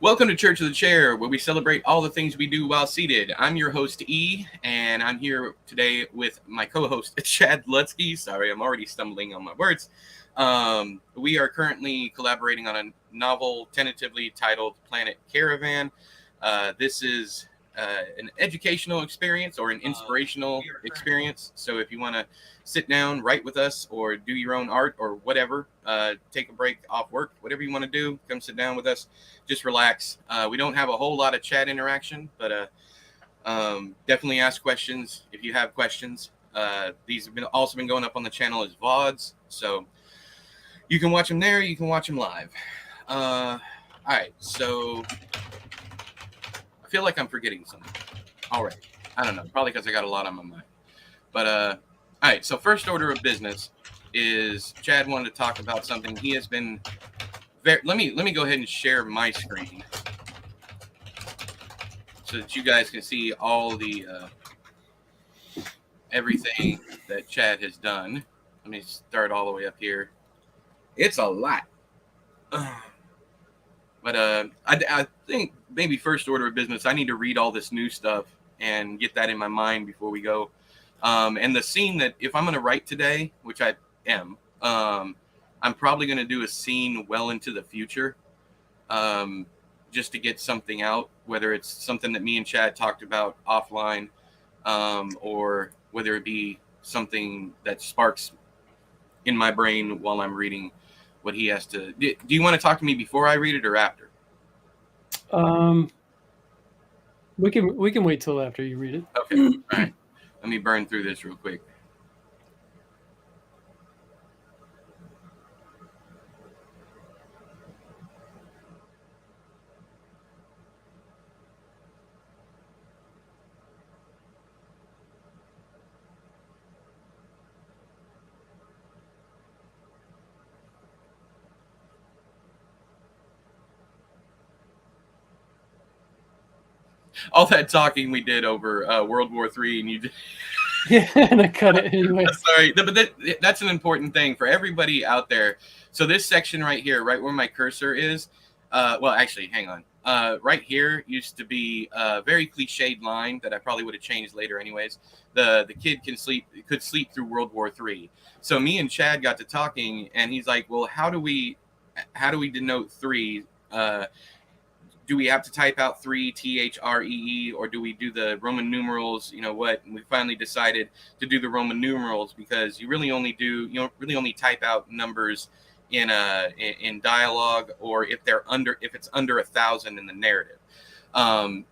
Welcome to Church of the Chair, where we celebrate all the things we do while seated. I'm your host, E, and I'm here today with my co-host, Chad Lutzke. Sorry, I'm already stumbling on my words. We are currently collaborating on a novel tentatively titled Planet Caravan. This is an educational experience or an inspirational experience. So if you want to sit down, write with us, or do your own art or whatever, take a break off work, whatever you want to do, come sit down with us. Just relax. We don't have a whole lot of chat interaction, but definitely ask questions if you have questions. These have also been going up on the channel as VODs, so you can watch them there. You can watch them live. All right, so I feel like I'm forgetting something. All right, I don't know, probably because I got a lot on my mind. But all right, so first order of business is Chad wanted to talk about something. He has been let me go ahead and share my screen so that you guys can see all the everything that Chad has done. Let me start all the way up here. It's a lot. But I think maybe first order of business, I need to read all this new stuff and get that in my mind before we go. And the scene that if I'm going to write today, which I am, I'm probably going to do a scene well into the future, just to get something out, whether it's something that me and Chad talked about offline, or whether it be something that sparks in my brain while I'm reading what he has to. Do you want to talk to me before I read it or after? We can wait till after you read it. Okay. All right. Let me burn through this real quick. All that talking we did over World War III, and you just Yeah, and I cut it anyway. Sorry, but that's an important thing for everybody out there. So this section right here, right where my cursor is, well, actually, hang on. Right here used to be a very cliched line that I probably would have changed later, anyways. The kid could sleep through World War III. So me and Chad got to talking, and he's like, "Well, how do we denote three? Do we have to type out THREE, or do we do the Roman numerals? You know what?" And we finally decided to do the Roman numerals because you don't really only type out numbers in dialogue, or if it's under 1,000 in the narrative.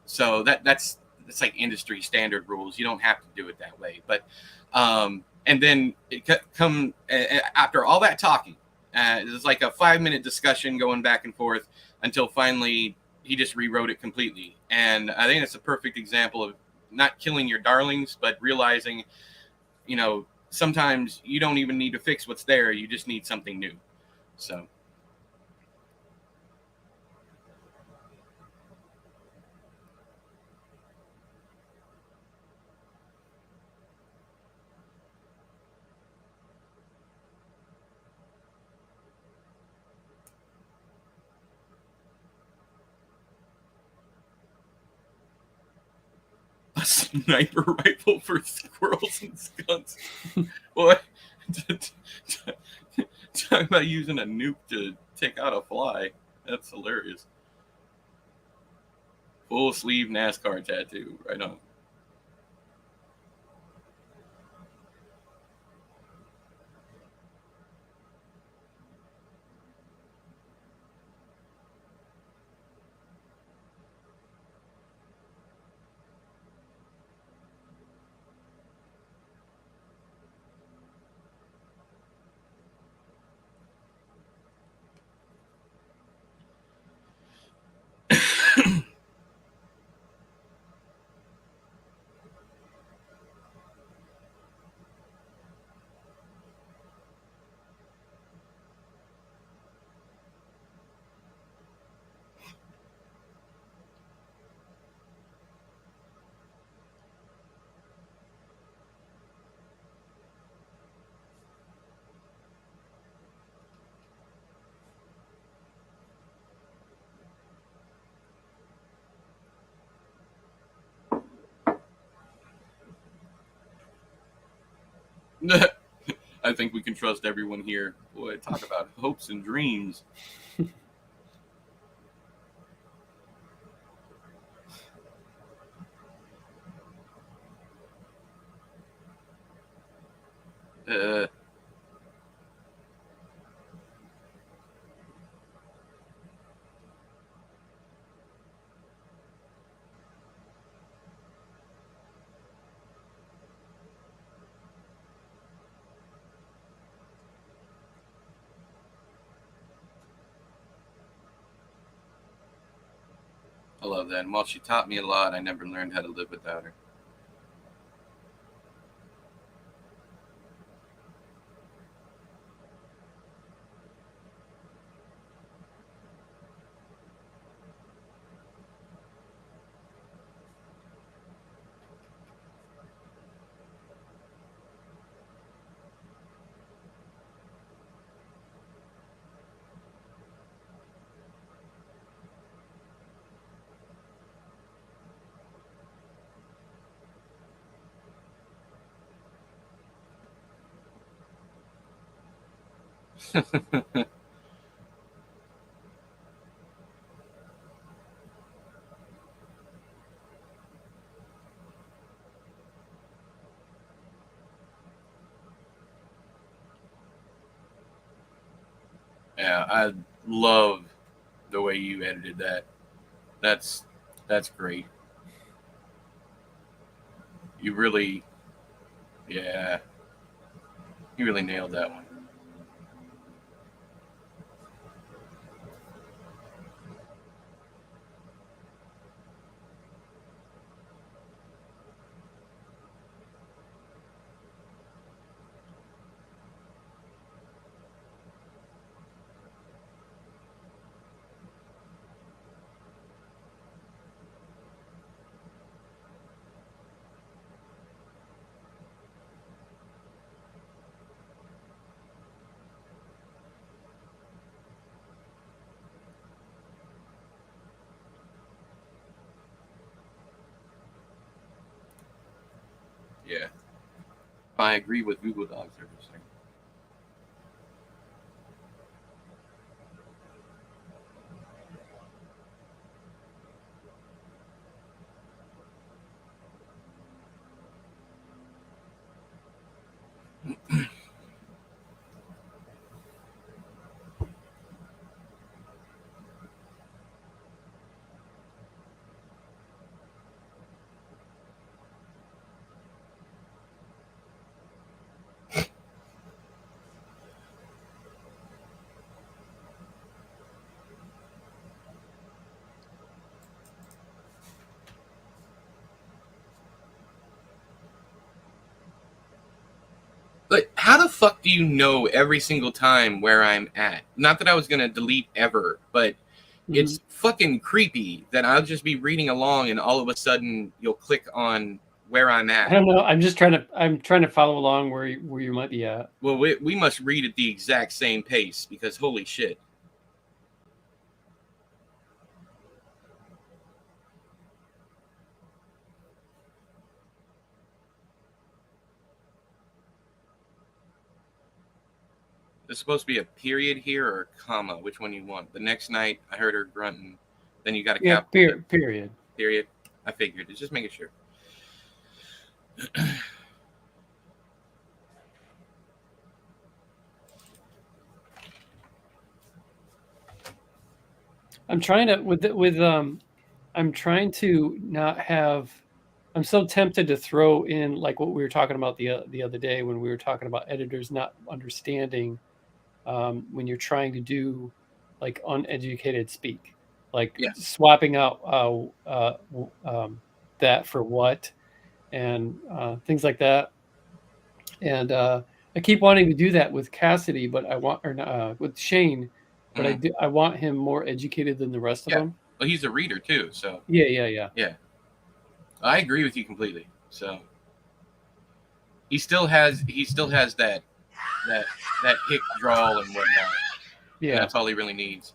So that's like industry standard rules. You don't have to do it that way. But and then after all that talking, it was like a 5-minute discussion going back and forth until finally he just rewrote it completely. And I think it's a perfect example of not killing your darlings, but realizing, sometimes you don't even need to fix what's there. You just need something new. So. A sniper rifle for squirrels and skunks. What? Talking about using a nuke to take out a fly. That's hilarious. Full sleeve NASCAR tattoo. Right on. I think we can trust everyone here. Boy, talk about hopes and dreams. Uh, I love that. And while she taught me a lot, I never learned how to live without her. Yeah, I love the way you edited that. That's that's great. You really, yeah, you really nailed that one. Yeah, I agree with Google Docs everything. But how the fuck do you know every single time where I'm at? Not that I was gonna delete ever, but Mhm. it's fucking creepy that I'll just be reading along and all of a sudden you'll click on where I'm I at. don't know. I'm trying to follow along where you might be at. Well, we must read at the exact same pace because holy shit. There's supposed to be a period here or a comma. Which one you want? The next night, I heard her grunting. Then you got a Yeah, capital P, period. period. I figured. It's just making sure. I'm trying to I'm trying to not have. I'm so tempted to throw in like what we were talking about the other day when we were talking about editors not understanding when you're trying to do like uneducated speak, like Yes. swapping out that for what and things like that. And I keep wanting to do that with Cassidy, but I want or with Shane, but Mm, I want him more educated than the rest of yeah. them. Well, he's a reader too, so Yeah. yeah, I agree with you completely. So he still has that that hick drawl and whatnot, and Yeah. that's all he really needs.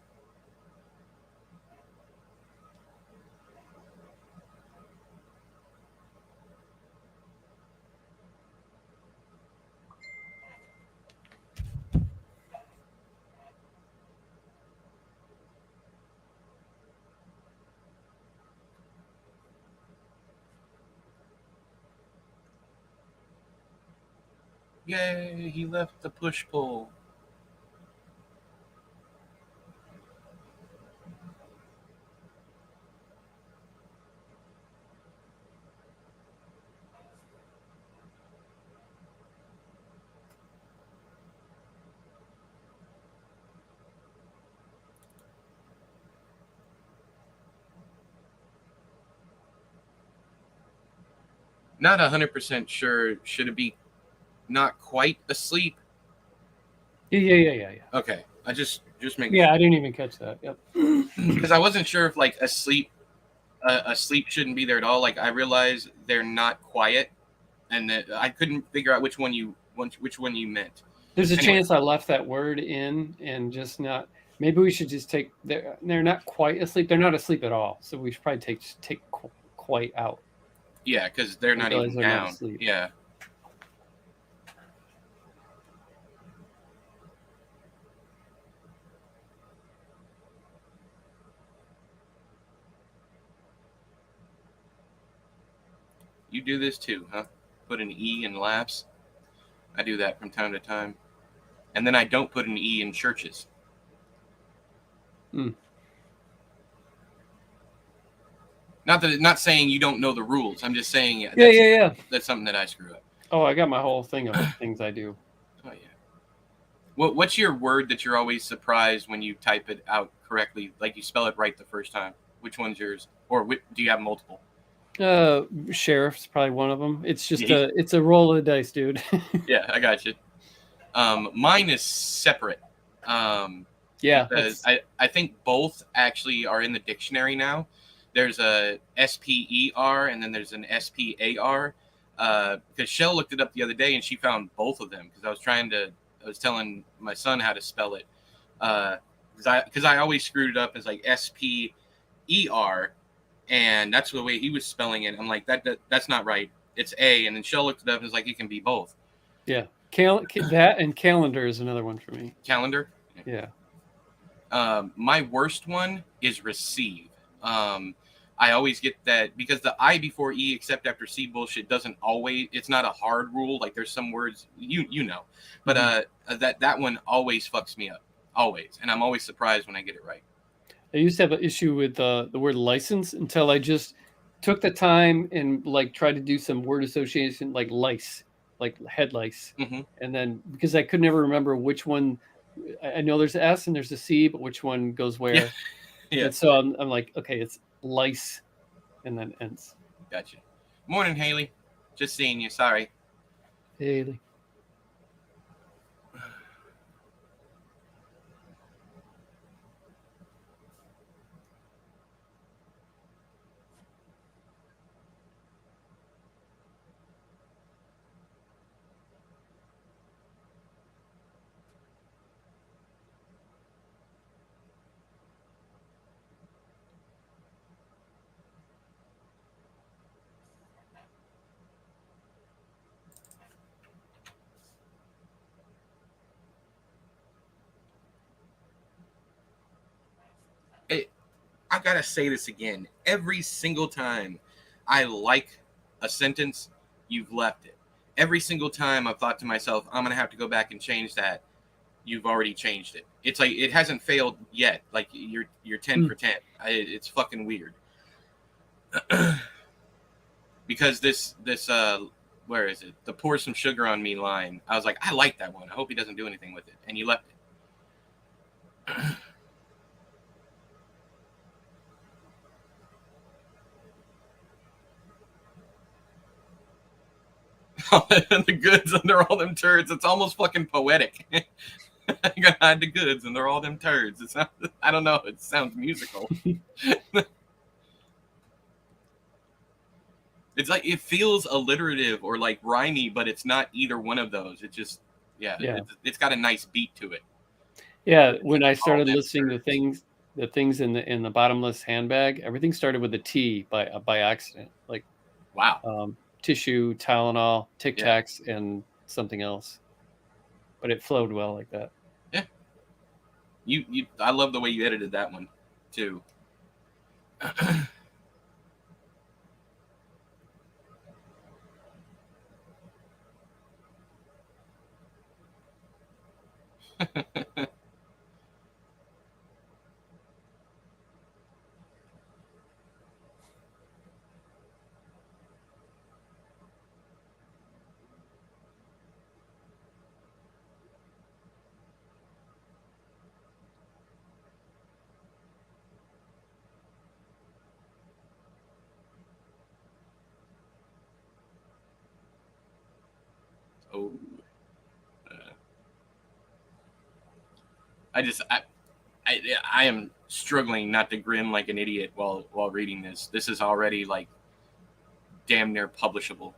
Yay, he left the push pull. Not 100% sure. Should it be not quite asleep? Yeah. Okay, I just making Yeah, sure. I didn't even catch that. Yep. Because I wasn't sure if like asleep shouldn't be there at all. Like I realized they're not quiet, and that I couldn't figure out which one you meant. There's a Anyway, chance I left that word in and just not. Maybe we should just take. They're not quite asleep. They're not asleep at all. So we should probably take quite out. yeah, because they're I not realize even they're not down. asleep. Yeah. You do this too, huh? Put an E in laps. I do that from time to time. And then I don't put an E in churches. Mm. Not saying you don't know the rules. I'm just saying Yeah. that's something that I screw up. Oh, I got my whole thing of things I do. Oh yeah. What's your word that you're always surprised when you type it out correctly, like you spell it right the first time? Which one's yours, or do you have multiple? Sheriff's probably one of them. It's just Yeah, it's a roll of the dice, dude. yeah, I got you. Mine is separate. Yeah, Because I think both actually are in the dictionary now. There's a SPER and then there's an SPAR. Because Shell looked it up the other day and she found both of them because I was telling my son how to spell it. Because I always screwed it up as like SPER, and that's the way he was spelling it. I'm like that's not right. It's A, and then Shell looked it up and was like it can be both. yeah. That and calendar is another one for me. Calendar. Yeah. My worst one is receive. I always get that because the I before E except after C bullshit doesn't always. It's not a hard rule. Like there's some words you know, but that one always fucks me up. Always, and I'm always surprised when I get it right. I used to have an issue with the word license until I just took the time and like tried to do some word association like lice, like head lice. Mm-hmm. And then because I could never remember which one, I know there's an S and there's a C, but which one goes where. Yeah, yeah. And so I'm like, okay, it's lice and then ends. Gotcha. Morning, Haley. Just seeing you. Sorry. Haley. I gotta say this again. Every single time I like a sentence, you've left it. Every single time I've thought to myself, I'm gonna have to go back and change that. You've already changed it. It's like it hasn't failed yet. Like you're 10 for 10. It's fucking weird. Because this where is it? The pour some sugar on me line. I was like, I like that one. I hope he doesn't do anything with it, and you left it. The goods under all them turds. It's almost fucking poetic. I gotta hide the goods under all them turds. It's not. I don't know. It sounds musical. It's like it feels alliterative or like rhymey, but it's not either one of those. It just yeah. It's got a nice beat to it. Yeah, when I started them listing the things in the bottomless handbag, everything started with a T by accident. Like Wow. Tissue, Tylenol, Tic Tacs, and something else. But it flowed well like that. Yeah. You I love the way you edited that one too. Oh, uh, I am struggling not to grin like an idiot while reading this. This is already like damn near publishable.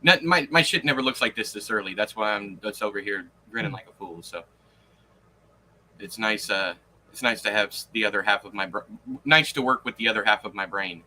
Not, my shit never looks like this early. That's why I'm that's over here grinning like a fool. So it's nice. It's nice to have the other half of my nice to work with the other half of my brain.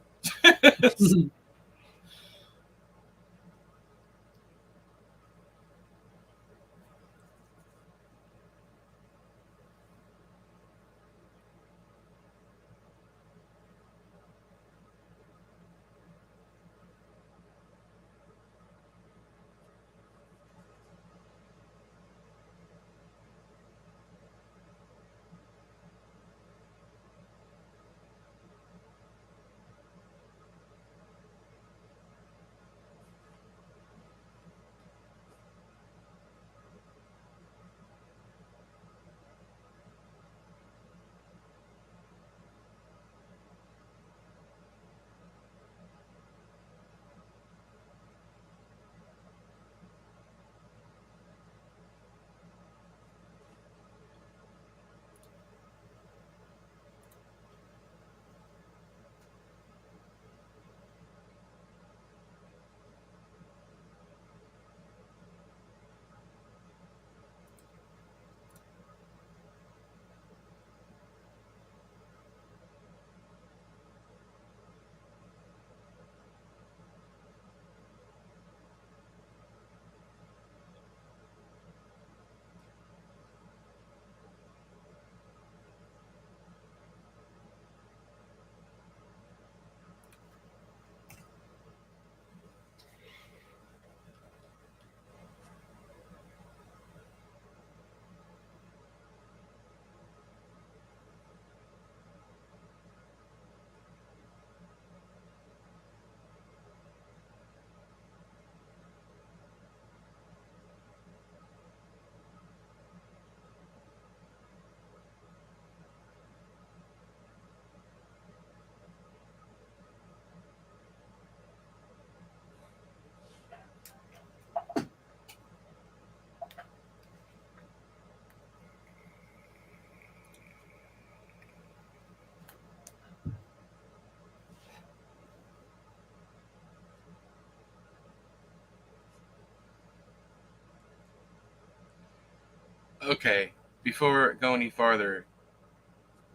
Okay, before going any farther,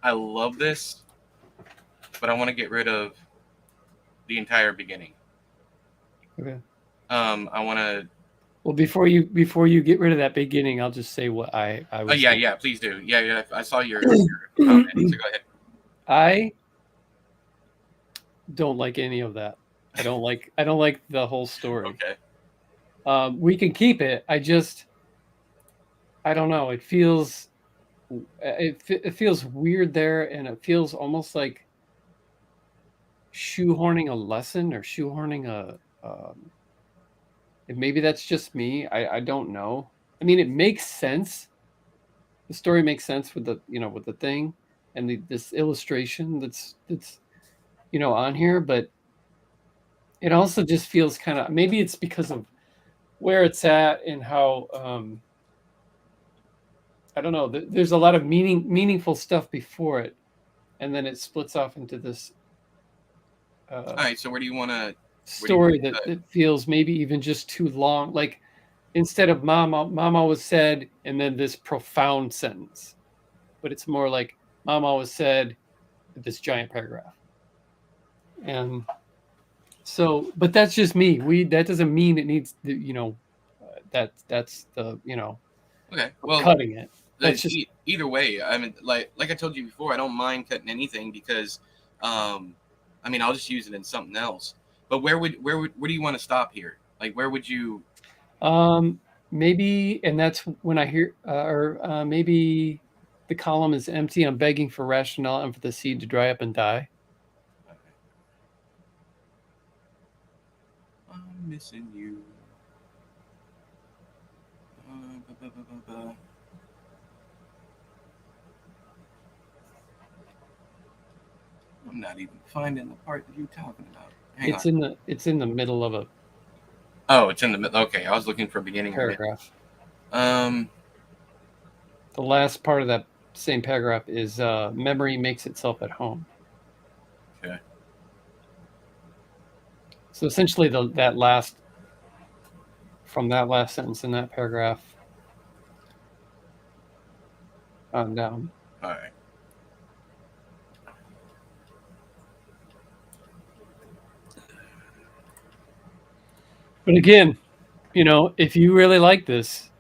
I love this, but I want to get rid of the entire beginning. Okay. I want to. Well, before you get rid of that beginning, I'll just say what I was. Oh yeah, thinking. yeah. Please do. Yeah. I saw your comment. So go ahead. I don't like any of that. I don't like the whole story. Okay. We can keep it. I don't know. It feels it feels weird there, and it feels almost like shoehorning a lesson or shoehorning a. And maybe that's just me. I don't know. I mean, it makes sense. The story makes sense with the with the thing and this illustration that's on here, but it also just feels kind of, maybe it's because of where it's at and how I don't know. There's a lot of meaningful stuff before it, and then it splits off into this All right. So where do you want to? story that feels maybe even just too long. Like instead of mom always said, and then this profound sentence, but it's more like mom always said, this giant paragraph. And so, but that's just me. That doesn't mean it needs that's the Okay. Well, cutting it. That's just either way. I mean, like I told you before, I don't mind cutting anything because, I mean, I'll just use it in something else. But where do you want to stop here? Like, where would you? maybe, and that's when I hear, or maybe the column is empty. I'm begging for rationale and for the seed to dry up and die. I'm missing you. I'm not even finding the part that you're talking about. Hang on. It's in the middle of a Oh, it's in the middle. Okay, I was looking for beginning paragraph. or mid. The last part of that same paragraph is memory makes itself at home. Okay. So essentially, from that last sentence in that paragraph on down. All right. But again, if you really like this,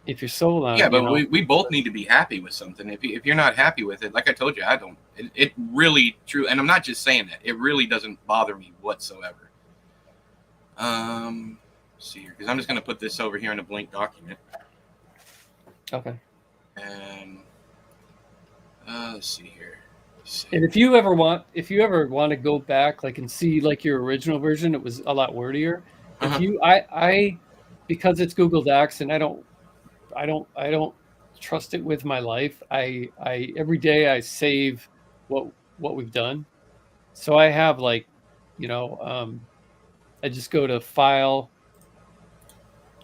if you're sold on Yeah, it, but we both need to be happy with something. If you're not happy with it, like I told you, I don't. It really true, and I'm not just saying that. It really doesn't bother me whatsoever. Let's see here, because I'm just gonna put this over here in a blank document. Okay. And let's see here. And if you ever want to go back and see your original version, it was a lot wordier. If you I because it's Google Docs and I don't trust it with my life. I every day I save what we've done. So I have I just go to File,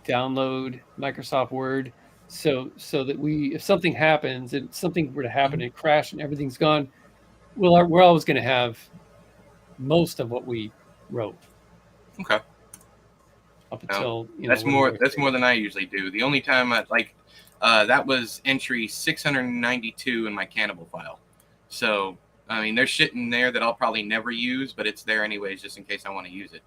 Download, Microsoft Word, so that if something happens and something were to happen and crash and everything's gone, we're always going to have most of what we wrote. Okay. Up until that's more than I usually do. The only time that was entry 692 in my Cannibal file. So I mean, there's shit in there that I'll probably never use, but it's there anyways, just in case I want to use it.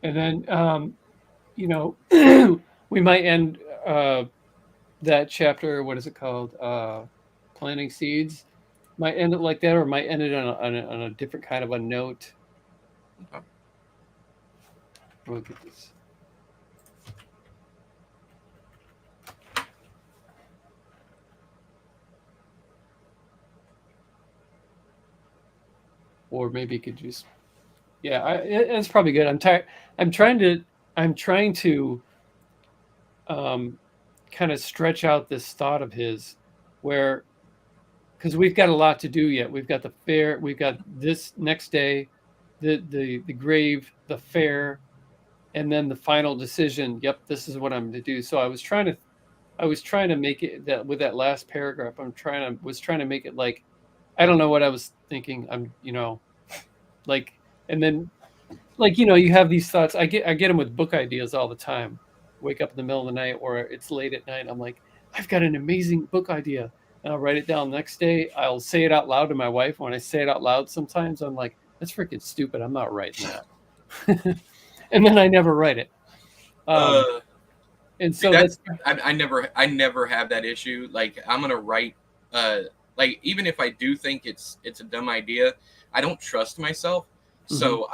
And then we might end that chapter. What is it called? Planting seeds. Might end it like that, or might end it on a different kind of a note. Okay. Look at this. Or maybe you could just, it's probably good. I'm tired. I'm trying to kind of stretch out this thought of his, because we've got a lot to do yet. We've got the fair. We've got this next day, the grave, the fair, and then the final decision. Yep, this is what I'm to do. So I was trying to make it that with that last paragraph. Was trying to make it I don't know what I was thinking. And then you have these thoughts. I get them with book ideas all the time. Wake up in the middle of the night or it's late at night. I'm like, I've got an amazing book idea. And I'll write it down the next day. I'll say it out loud to my wife. When I say it out loud, sometimes I'm like, that's freaking stupid. I'm not writing that. And then I never write it. And so I never have that issue. I'm going to write, even if I do think it's a dumb idea, I don't trust myself. So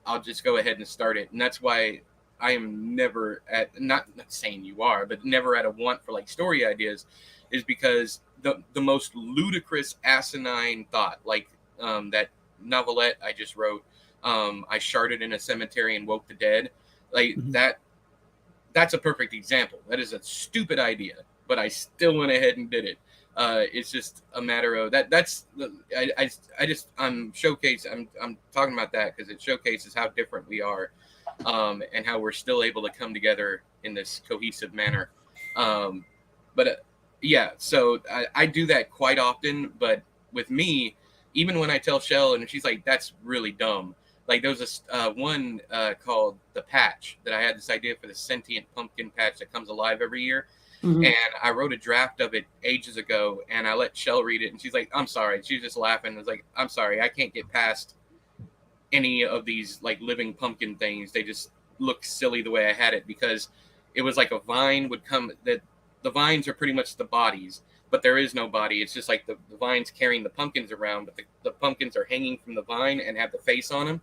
I'll just go ahead and start it. And that's why I am never not saying you are, but never at a want for story ideas, is because the most ludicrous, asinine thought, that novelette I just wrote, I sharded in a cemetery and woke the dead, that's a perfect example. That is a stupid idea, but I still went ahead and did it. It's just a matter of I'm talking about that because it showcases how different we are, and how we're still able to come together in this cohesive manner. So I do that quite often, but with me, even when I tell Shell and she's like, that's really dumb. There was one called The Patch that I had this idea for the sentient pumpkin patch that comes alive every year. And I wrote a draft of it ages ago, and I let Shell read it, and she's like, I'm sorry. She was just laughing. I was like, I'm sorry. I can't get past any of these living pumpkin things. They just look silly the way I had it, because it was like a vine would come. That the vines are pretty much the bodies, but there is no body. It's just like the vines carrying the pumpkins around, but the pumpkins are hanging from the vine and have the face on them.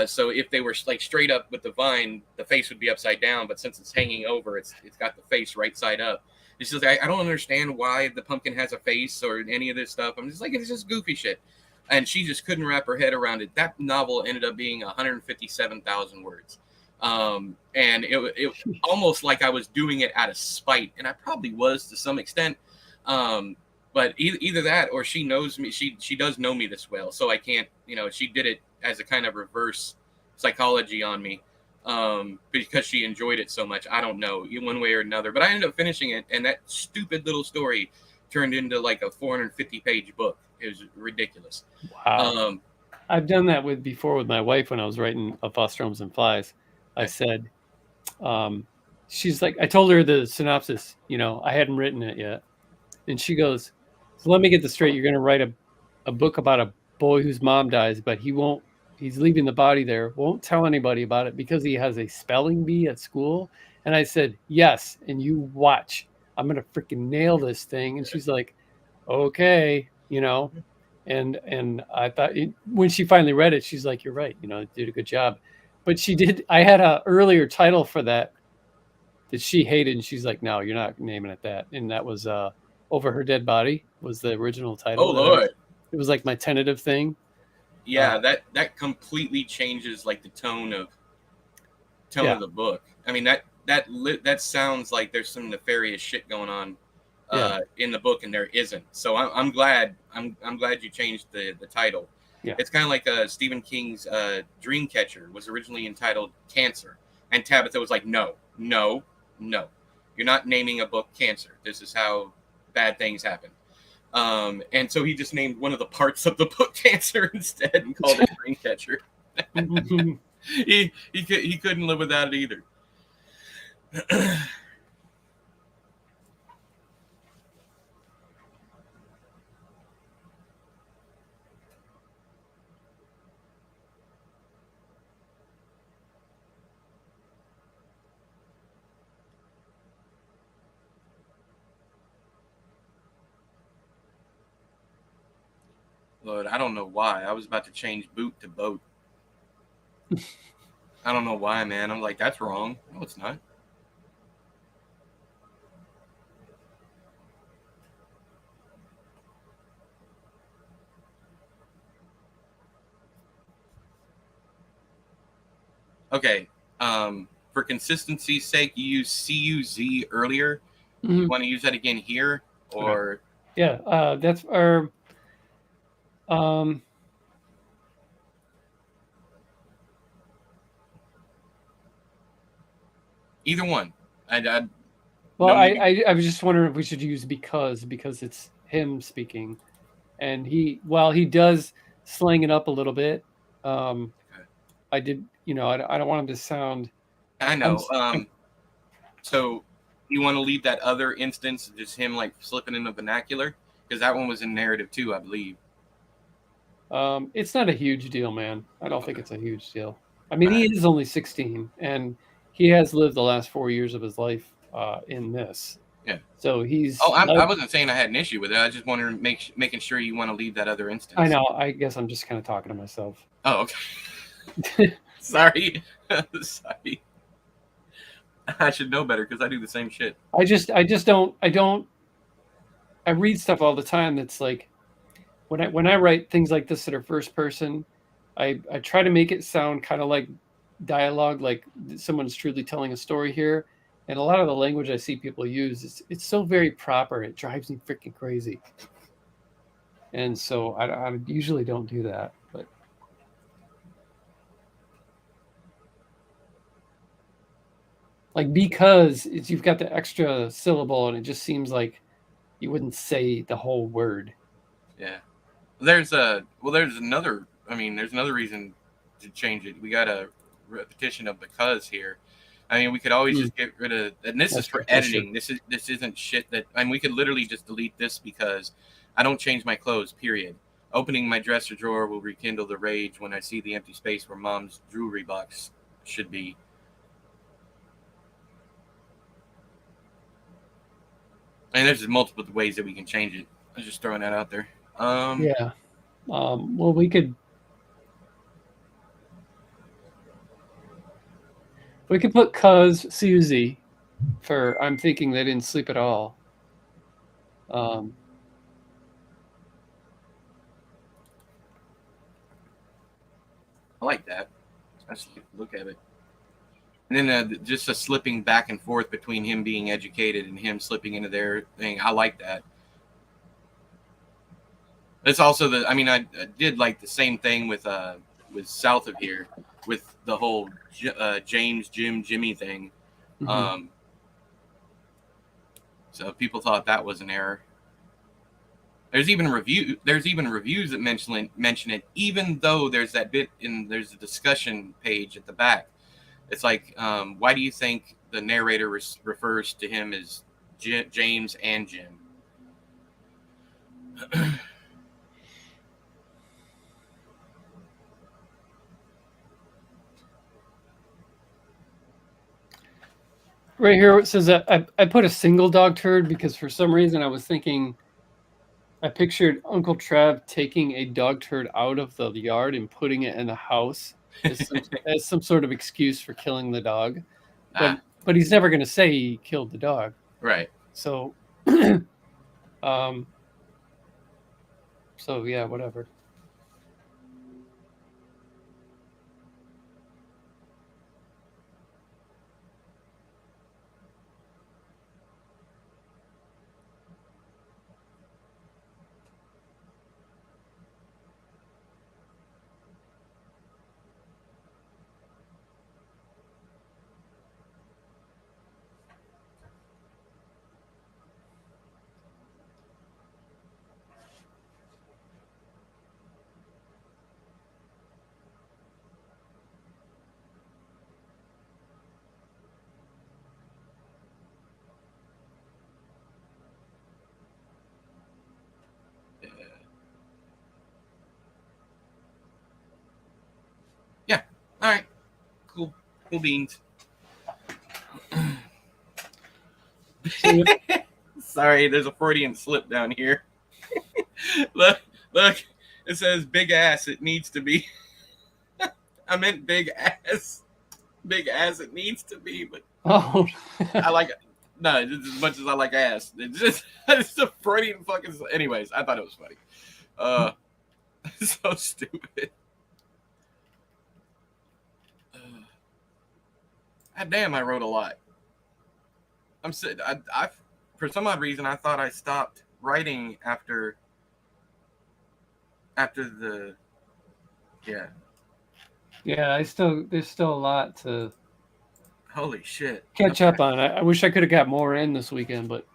So if they were like straight up with the vine, the face would be upside down. But since it's hanging over, it's got the face right side up. It's just I don't understand why the pumpkin has a face or any of this stuff. I'm just like, it's just goofy shit. And she just couldn't wrap her head around it. That novel ended up being 157,000 words. And it almost like I was doing it out of spite, and I probably was to some extent. But either that or she knows me. She does know me this well, so I can't. She did it as a kind of reverse psychology on me, because she enjoyed it so much. I don't know, one way or another. But I ended up finishing it, and that stupid little story turned into like a 450-page book. It was ridiculous. Wow. I've done that before with my wife when I was writing A Foster Homes and Flies. I said, she's like, I told her the synopsis, I hadn't written it yet. And she goes, so let me get this straight. You're going to write a book about a boy whose mom dies, but he's leaving the body there, won't tell anybody about it because he has a spelling bee at school. And I said, yes. And you watch, I'm going to freaking nail this thing. And she's like, okay, and I thought when she finally read it, she's like, you're right, did a good job. But I had a earlier title for that she hated, and she's like, no, you're not naming it that. And that was Over Her Dead Body was the original title. Oh, Lord. It was like my tentative thing. Yeah, that completely changes like the tone of the book. I mean, that sounds like there's some nefarious shit going on in the book, and there isn't. So I'm glad you changed the title. Yeah. It's kind of like Stephen King's Dreamcatcher was originally entitled Cancer, and Tabitha was like, no, you're not naming a book Cancer. This is how bad things happen. And so he just named one of the parts of the book Cancer instead and called it Dreamcatcher. He couldn't live without it either. Lord, I don't know why. I was about to change boot to boat. I don't know why, man. I'm like, that's wrong. No, it's not. Okay. For consistency's sake, you used CUZ earlier. Mm-hmm. You want to use that again here, or? Okay. Yeah, that's our. Either one. I was just wondering if we should use because it's him speaking, and while he does slang it up a little bit, okay. I did, I don't want him to sound. I know. So you want to leave that other instance, just him like slipping in the vernacular, because that one was in narrative too, I believe. It's not a huge deal, man. I don't think it's a huge deal. I mean, he is only 16, and he has lived the last 4 years of his life in this. Yeah. So he's. Oh, I wasn't saying I had an issue with it. I just wanted to making sure you want to leave that other instance. I know. I guess I'm just kind of talking to myself. Oh, okay. Sorry. Sorry. I should know better because I do the same shit. I read stuff all the time that's like, when I write things like this that are first person, I try to make it sound kind of like dialogue, like someone's truly telling a story here. And a lot of the language I see people use, it's so very proper. It drives me freaking crazy. And so I usually don't do that, but. Like, because you've got the extra syllable and it just seems like you wouldn't say the whole word. Yeah. There's another reason to change it. We got a repetition of because here. I mean, we could always just get rid of, and this is for editing. This isn't shit that, I mean, we could literally just delete this because I don't change my clothes, period. Opening my dresser drawer will rekindle the rage when I see the empty space where mom's jewelry box should be. And there's multiple ways that we can change it. I'm just throwing that out there. Yeah. Well, we could. We could put cuz Susie for I'm thinking they didn't sleep at all. I like that. I just like to look at it. And then just a slipping back and forth between him being educated and him slipping into their thing. I like that. It's also I did like the same thing with south of here with the whole James, Jim, Jimmy thing. Mm-hmm. So people thought that was an error. There's even reviews that mention it, even though there's that bit there's a discussion page at the back. It's like, why do you think the narrator refers to him as James and Jim? Right here it says that I put a single dog turd because for some reason I was thinking I pictured Uncle Trev taking a dog turd out of the yard and putting it in the house as some sort of excuse for killing the dog. But he's never going to say he killed the dog. Right. So so yeah, whatever. Yeah. All right. Cool beans. Sorry, there's a Freudian slip down here. look, it says big ass. It needs to be. I meant big ass. Big ass. It needs to be, but I like it. No, just as much as I like ass. It's a Freudian fucking. Anyways, I thought it was funny. So stupid. God damn, I wrote a lot. I'm sitting. I for some odd reason I thought I stopped writing after the yeah. Yeah, there's still a lot to Holy shit. catch up on. I wish I could have got more in this weekend, but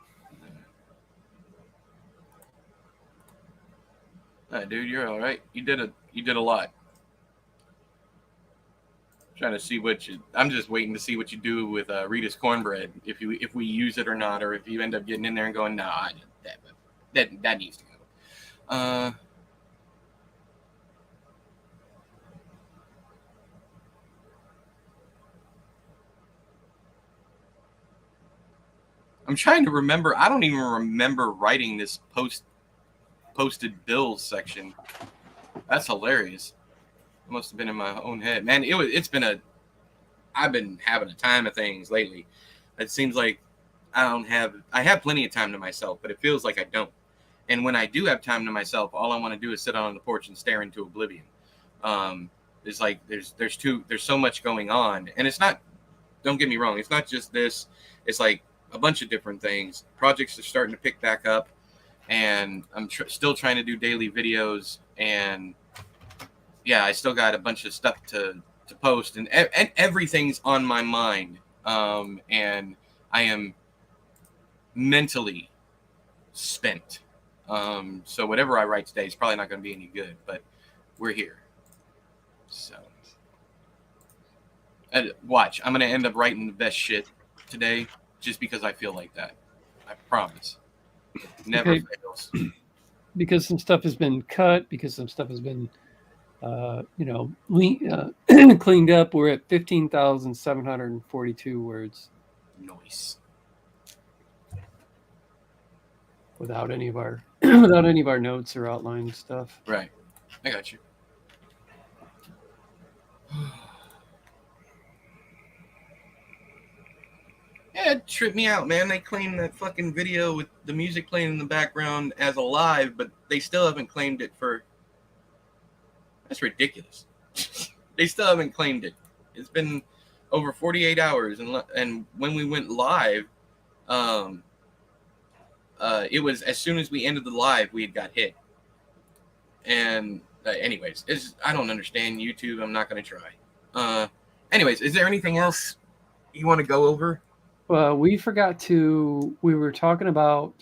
dude, you're all right. You did a lot. Trying to see I'm just waiting to see what you do with Rita's cornbread. If we use it or not, or if you end up getting in there and going, nah, that needs to go. I'm trying to remember. I don't even remember writing this posted bills section. That's hilarious. It must have been in my own head, man. I've been having a time of things lately. It seems like I have plenty of time to myself, but it feels like I don't. And when I do have time to myself, all I want to do is sit on the porch and stare into oblivion. It's like there's so much going on, and it's not. Don't get me wrong. It's not just this. It's like a bunch of different things. Projects are starting to pick back up, and I'm still trying to do daily videos. And yeah, I still got a bunch of stuff to post, and everything's on my mind. And I am mentally spent. So whatever I write today is probably not going to be any good, but we're here. So watch, I'm going to end up writing the best shit today just because I feel like that. I promise. Never fails. Because some stuff has been cut, because some stuff has been cleaned up. We're at 15,742 words. Nice. Without any of our notes or outline stuff. Right. I got you. tripped me out, man. They claim that fucking video with the music playing in the background as a live, but they still haven't claimed it for. That's ridiculous. They still haven't claimed it. It's been over 48 hours, and when we went live, it was as soon as we ended the live, we had got hit. And anyways, I don't understand YouTube. I'm not going to try. Anyways, is there anything else you want to go over? Well, we were talking about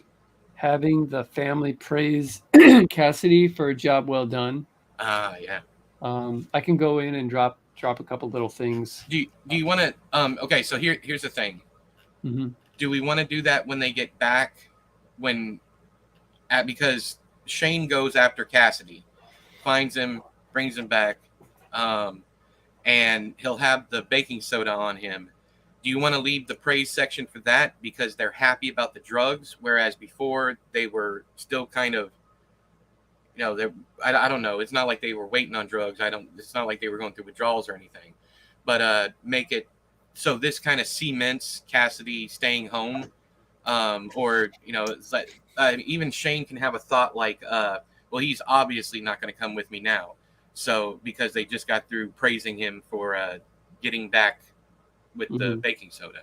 having the family praise Cassidy for a job well done. Yeah. I can go in and drop a couple little things. Do you want to? Okay, so here's the thing. Mm-hmm. Do we want to do that when they get back? Because Shane goes after Cassidy, finds him, brings him back, and he'll have the baking soda on him. Do you want to leave the praise section for that because they're happy about the drugs, whereas before they were still kind of, I don't know. It's not like they were waiting on drugs. It's not like they were going through withdrawals or anything, but make it so this kind of cements Cassidy staying home, or it's like, even Shane can have a thought like, well, he's obviously not going to come with me now, so because they just got through praising him for getting back with the baking soda.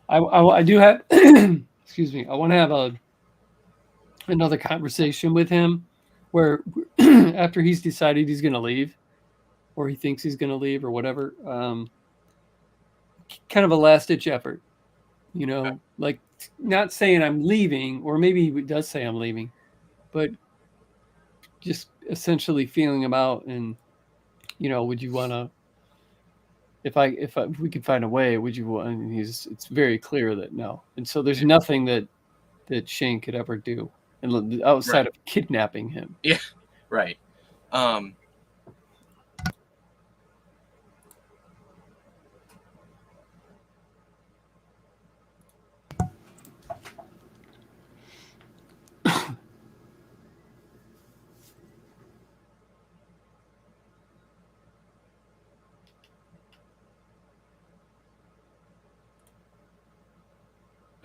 I do have, excuse me. I want to have another conversation with him where after he's decided he's going to leave, or he thinks he's going to leave, or whatever, kind of a last-ditch effort, okay. Like not saying I'm leaving, or maybe he does say I'm leaving, but just essentially feeling him out and, would you want to, if we could find a way, would you want, and it's very clear that no. And so there's nothing that Shane could ever do outside of kidnapping him. Yeah. Right.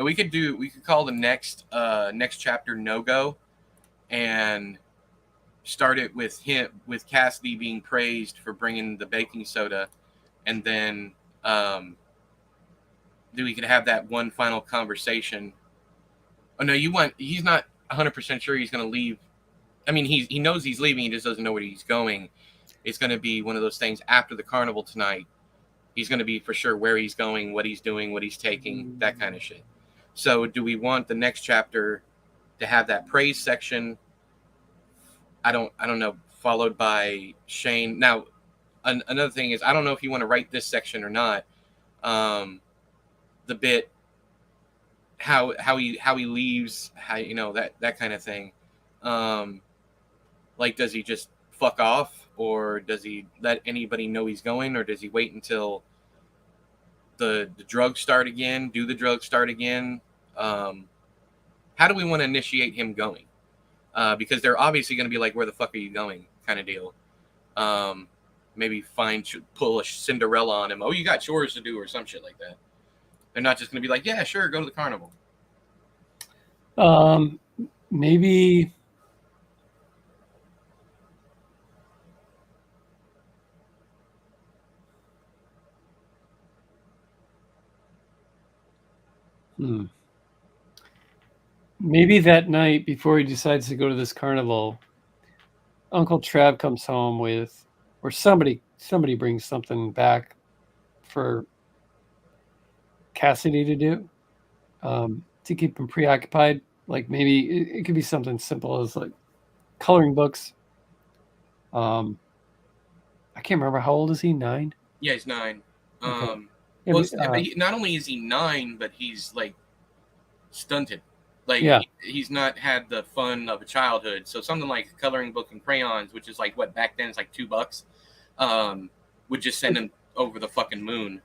We could call the next chapter No Go, and start it with Cassidy being praised for bringing the baking soda, and then we could have that one final conversation. Oh no, he's not 100% sure he's going to leave. I mean, he knows he's leaving, he just doesn't know where he's going. It's going to be one of those things after the carnival tonight. He's going to be for sure where he's going, what he's doing, what he's taking, that kind of shit. So do we want the next chapter to have that praise section? I don't know, followed by Shane. Now, another thing is, I don't know if you want to write this section or not. The bit how he leaves, that kind of thing. Like, does he just fuck off, or does he let anybody know he's going, or does he wait until the drugs start again? Do the drugs start again? How do we want to initiate him going? Because they're obviously going to be like, where the fuck are you going, kind of deal. Maybe pull a Cinderella on him. Oh, you got chores to do, or some shit like that. They're not just going to be like, yeah, sure, go to the carnival. Maybe. Maybe that night before he decides to go to this carnival, Uncle Trav comes home with, or somebody brings something back for Cassidy to do, to keep him preoccupied. Like maybe it could be something simple as like coloring books. I can't remember, how old is he? 9? Yeah, he's 9. Okay. Well, not only is he 9, but he's like stunted. Like, yeah. He's not had the fun of a childhood. So something like a coloring book and crayons, which is like what back then is like $2, would just send him over the fucking moon.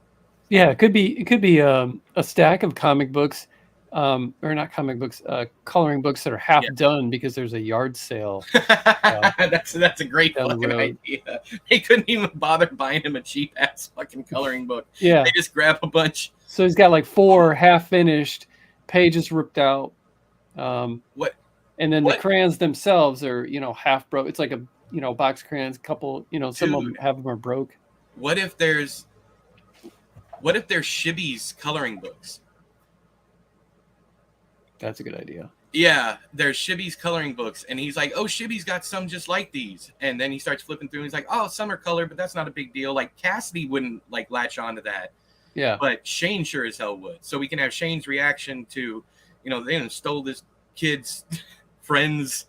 Yeah, it could be a stack of comic books, or not comic books, coloring books that are half done because there's a yard sale. That's a great fucking idea. They couldn't even bother buying him a cheap ass fucking coloring book. Yeah, they just grab a bunch So he's got like 4 half finished pages ripped out. What? And then the What? crayons themselves are, half broke. It's like a, box of crayons, couple, some of them Dude, have them are broke. what if there's Shibby's coloring books? That's a good idea. Yeah, there's Shibby's coloring books, and he's like, "Oh, Shibby's got some just like these." And then he starts flipping through, and he's like, "Oh, some are colored, but that's not a big deal." Like Cassidy wouldn't like latch onto that, Yeah. but Shane sure as hell would. So we can have Shane's reaction to, they stole this kid's friend's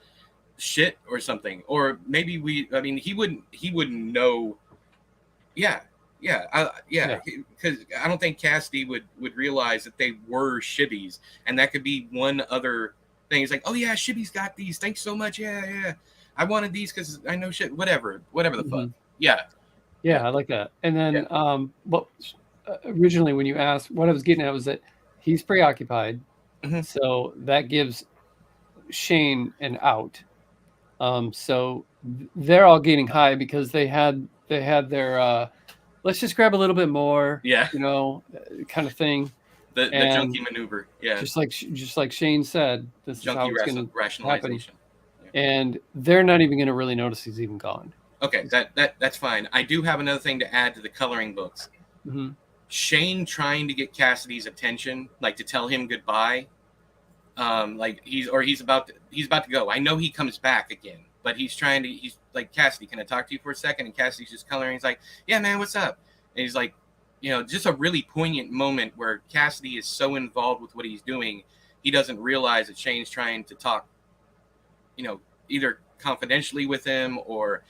shit or something, or maybe he wouldn't know. Yeah, because I don't think Cassidy would realize that they were Shibby's, and that could be one other thing. He's like, "Oh yeah, Shibby's got these. Thanks so much. Yeah. I wanted these because I know shit. Whatever the fuck." Yeah, I like that. And then, but originally when you asked, what I was getting at was that he's preoccupied, so that gives Shane an out. So they're all getting high because they had their let's just grab a little bit more, kind of thing. The junkie maneuver, yeah. Just like Shane said, this junkie is how it's going to rationalization. Happen. Yeah. And they're not even going to really notice he's even gone. Okay, that's fine. I do have another thing to add to the coloring books. Mm-hmm. Shane trying to get Cassidy's attention, like to tell him goodbye. Like he's about to go. I know he comes back again, but he's like, "Cassidy, can I talk to you for a second?" And Cassidy's just coloring. He's like, "Yeah, man, what's up?" And he's like, just a really poignant moment where Cassidy is so involved with what he's doing, he doesn't realize that Shane's trying to talk, either confidentially with him or,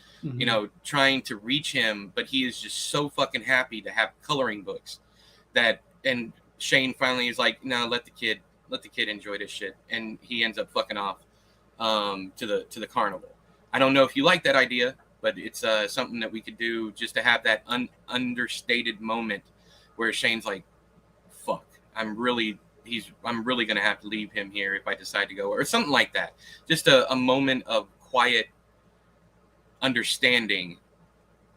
trying to reach him, but he is just so fucking happy to have coloring books and Shane finally is like, "No, let the kid enjoy this shit," and he ends up fucking off to the carnival. I don't know if you like that idea, but it's something that we could do just to have that understated moment where Shane's like, "Fuck, I'm really gonna have to leave him here if I decide to go," or something like that. Just a moment of quiet understanding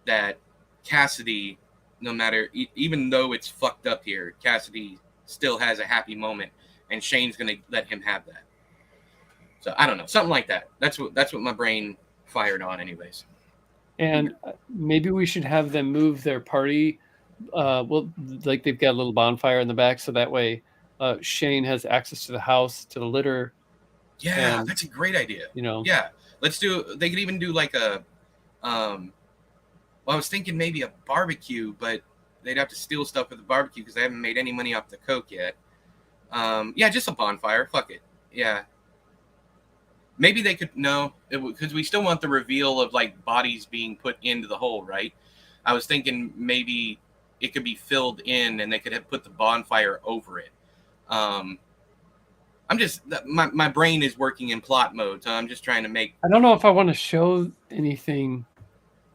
that Cassidy, no matter, even though it's fucked up here, Cassidy still has a happy moment, and Shane's gonna let him have that. So I don't know, something like that. That's what my brain fired on, anyways. And maybe we should have them move their party. Well, like they've got a little bonfire in the back, so that way Shane has access to the house, to the litter. Yeah, that's a great idea. Yeah, let's do. They could even do like a. Well, I was thinking maybe a barbecue, but they'd have to steal stuff for the barbecue because they haven't made any money off the coke yet. Yeah, just a bonfire. Fuck it. Yeah. Maybe they could because we still want the reveal of like bodies being put into the hole, right? I was thinking maybe it could be filled in, and they could have put the bonfire over it. I'm just my brain is working in plot mode, so I'm just trying to make. I don't know if I want to show anything.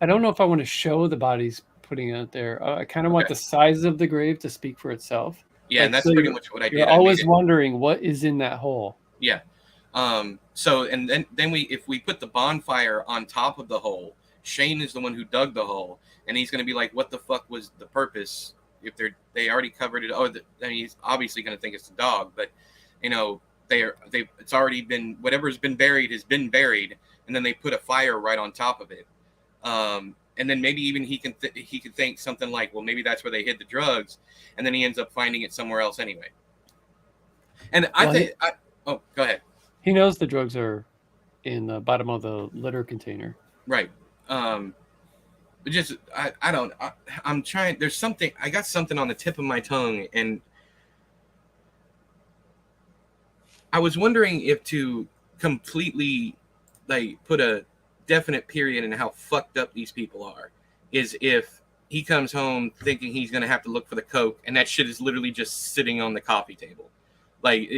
I don't know if I want to show the bodies putting it out there. I kind of want the size of the grave to speak for itself. Yeah, and that's pretty much what I did. You're always wondering what is in that hole. Yeah. So and then if we put the bonfire on top of the hole, Shane is the one who dug the hole, and he's going to be like, "What the fuck was the purpose? If they already covered it." Oh, he's obviously going to think it's the dog, but it's already been, whatever's been buried has been buried, and then they put a fire right on top of it. And then maybe even he could think something like, well, maybe that's where they hid the drugs, and then he ends up finding it somewhere else anyway. And go ahead. He knows the drugs are in the bottom of the litter container. Right. I'm trying. There's something. I got something on the tip of my tongue, and I was wondering if to completely like put a definite period in how fucked up these people are is if he comes home thinking he's going to have to look for the coke, and that shit is literally just sitting on the coffee table. Like,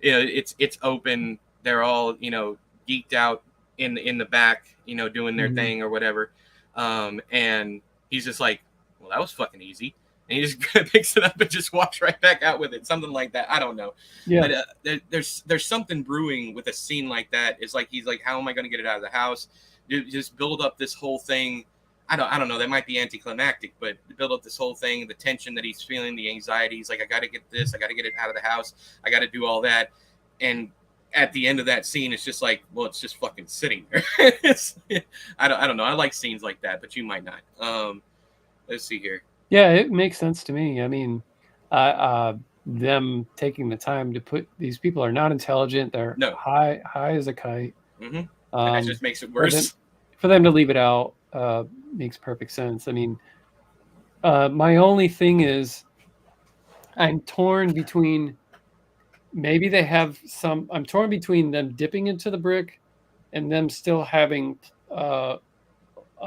it's open. They're all, geeked out in the back, doing their thing or whatever. And he's just like, well, that was fucking easy. And he just picks it up and just walks right back out with it. Something like that. I don't know. Yeah. But there's something brewing with a scene like that. It's like, he's like, how am I going to get it out of the house? Just build up this whole thing I don't know. That might be anticlimactic, but to build up this whole thing, the tension that he's feeling, the anxiety. He's like, I got to get this. I got to get it out of the house. I got to do all that. And at the end of that scene, it's just like, well, it's just fucking sitting there. I don't know. I like scenes like that, but you might not. Let's see here. Yeah, it makes sense to me. I mean, them taking the time to put these people are not intelligent. They're high as a kite. Mm-hmm. And that just makes it worse. For them to leave it out makes perfect sense. I mean, my only thing is I'm torn between maybe they have some. I'm torn between them dipping into the brick and them still having a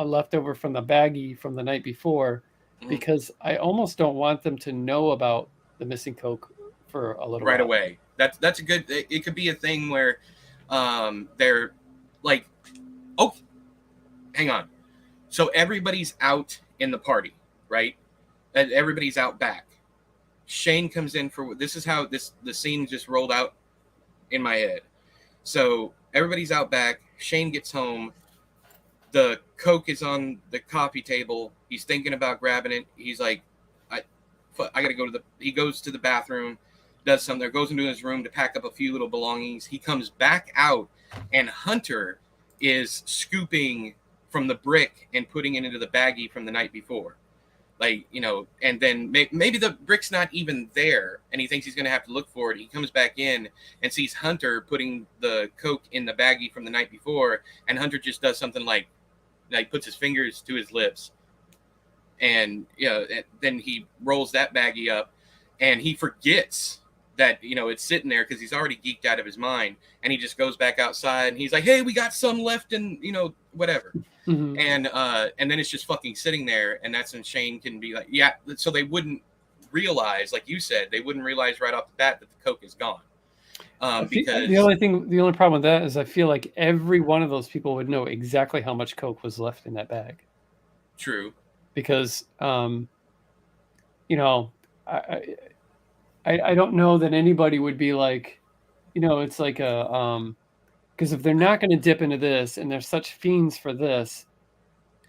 leftover from the baggie from the night before, because I almost don't want them to know about the missing Coke for a little right while. away. That's a good. It could be a thing where they're like, oh, hang on. So everybody's out in the party, right? And everybody's out back. Shane comes in for this is how the scene just rolled out in my head. So everybody's out back. Shane gets home. The Coke is on the coffee table. He's thinking about grabbing it. He's like, I gotta go to the. He goes to the bathroom, does something. Goes into his room to pack up a few little belongings. He comes back out, and Hunter is scooping from the brick and putting it into the baggie from the night before. Like, you know, and then maybe the brick's not even there and he thinks he's going to have to look for it. He comes back in and sees Hunter putting the Coke in the baggie from the night before. And Hunter just does something like puts his fingers to his lips. And, you know, then he rolls that baggie up and he forgets that, you know, it's sitting there because he's already geeked out of his mind. And he just goes back outside and he's like, hey, we got some left and, you know, whatever. Mm-hmm. And then it's just fucking sitting there, and that's when Shane can be like, yeah. So they wouldn't realize, like you said, they wouldn't realize right off the bat that the Coke is gone. Because the only problem with that is I feel like every one of those people would know exactly how much Coke was left in that bag. True. Because you know, I don't know that anybody would be like, you know, it's like a because if they're not going to dip into this and they're such fiends for this,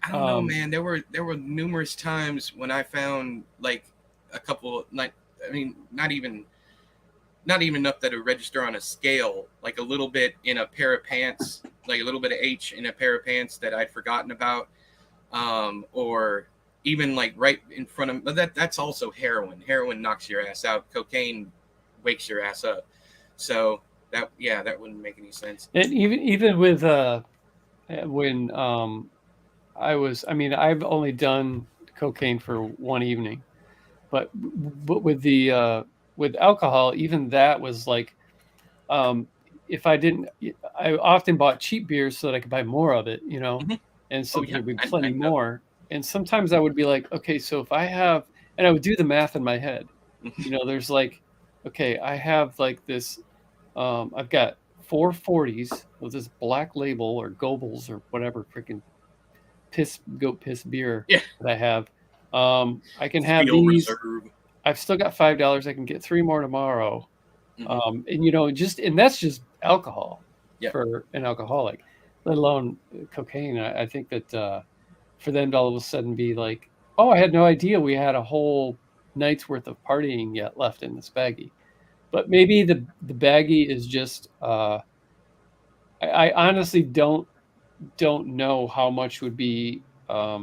I don't know, man. There were numerous times when I found like a couple, like, I mean, not even enough that would register on a scale, like a little bit in a pair of pants, like a little bit of H in a pair of pants that I'd forgotten about, or even like right in front of. But that's also heroin. Heroin knocks your ass out. Cocaine wakes your ass up. So. That wouldn't make any sense. And even with when I've only done cocaine for one evening, but with the with alcohol, even that was like, if I didn't, I often bought cheap beers so that I could buy more of it, you know, mm-hmm. And so there'd be plenty more. And sometimes I would be like, okay, so if I have, and I would do the math in my head, you know, there's like, okay, I have like this. I've got 4 40s with this Black Label or Goebbels or whatever freaking goat piss beer that I have. I can have these. Reserve. I've still got $5. I can get 3 more tomorrow. Mm-hmm. And you know, and that's just alcohol for an alcoholic, let alone cocaine. I think that for them to all of a sudden be like, oh, I had no idea we had a whole night's worth of partying yet left in this baggie. But maybe the baggie is just. I honestly don't know how much would be a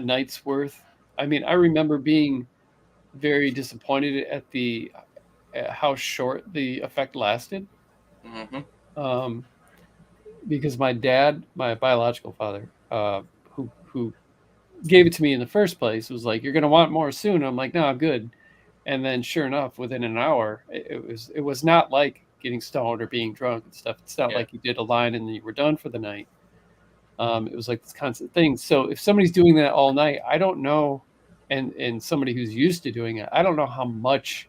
night's worth. I mean, I remember being very disappointed at how short the effect lasted. Mm-hmm. Because my dad, my biological father, who gave it to me in the first place, was like, "You're going to want more soon." I'm like, "No, I'm good." And then sure enough, within an hour, it was not like getting stoned or being drunk and stuff. It's not like you did a line and then you were done for the night. It was like this constant thing. So if somebody's doing that all night, I don't know, and somebody who's used to doing it, I don't know how much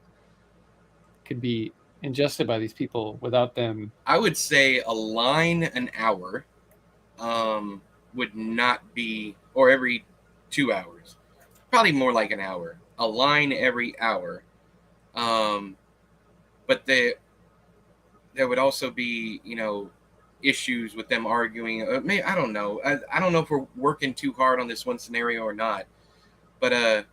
could be ingested by these people without them. I would say a line an hour would not be, or every 2 hours, probably more like an hour. A line every hour, but there would also be, you know, issues with them arguing. Maybe, I don't know. I don't know if we're working too hard on this one scenario or not. But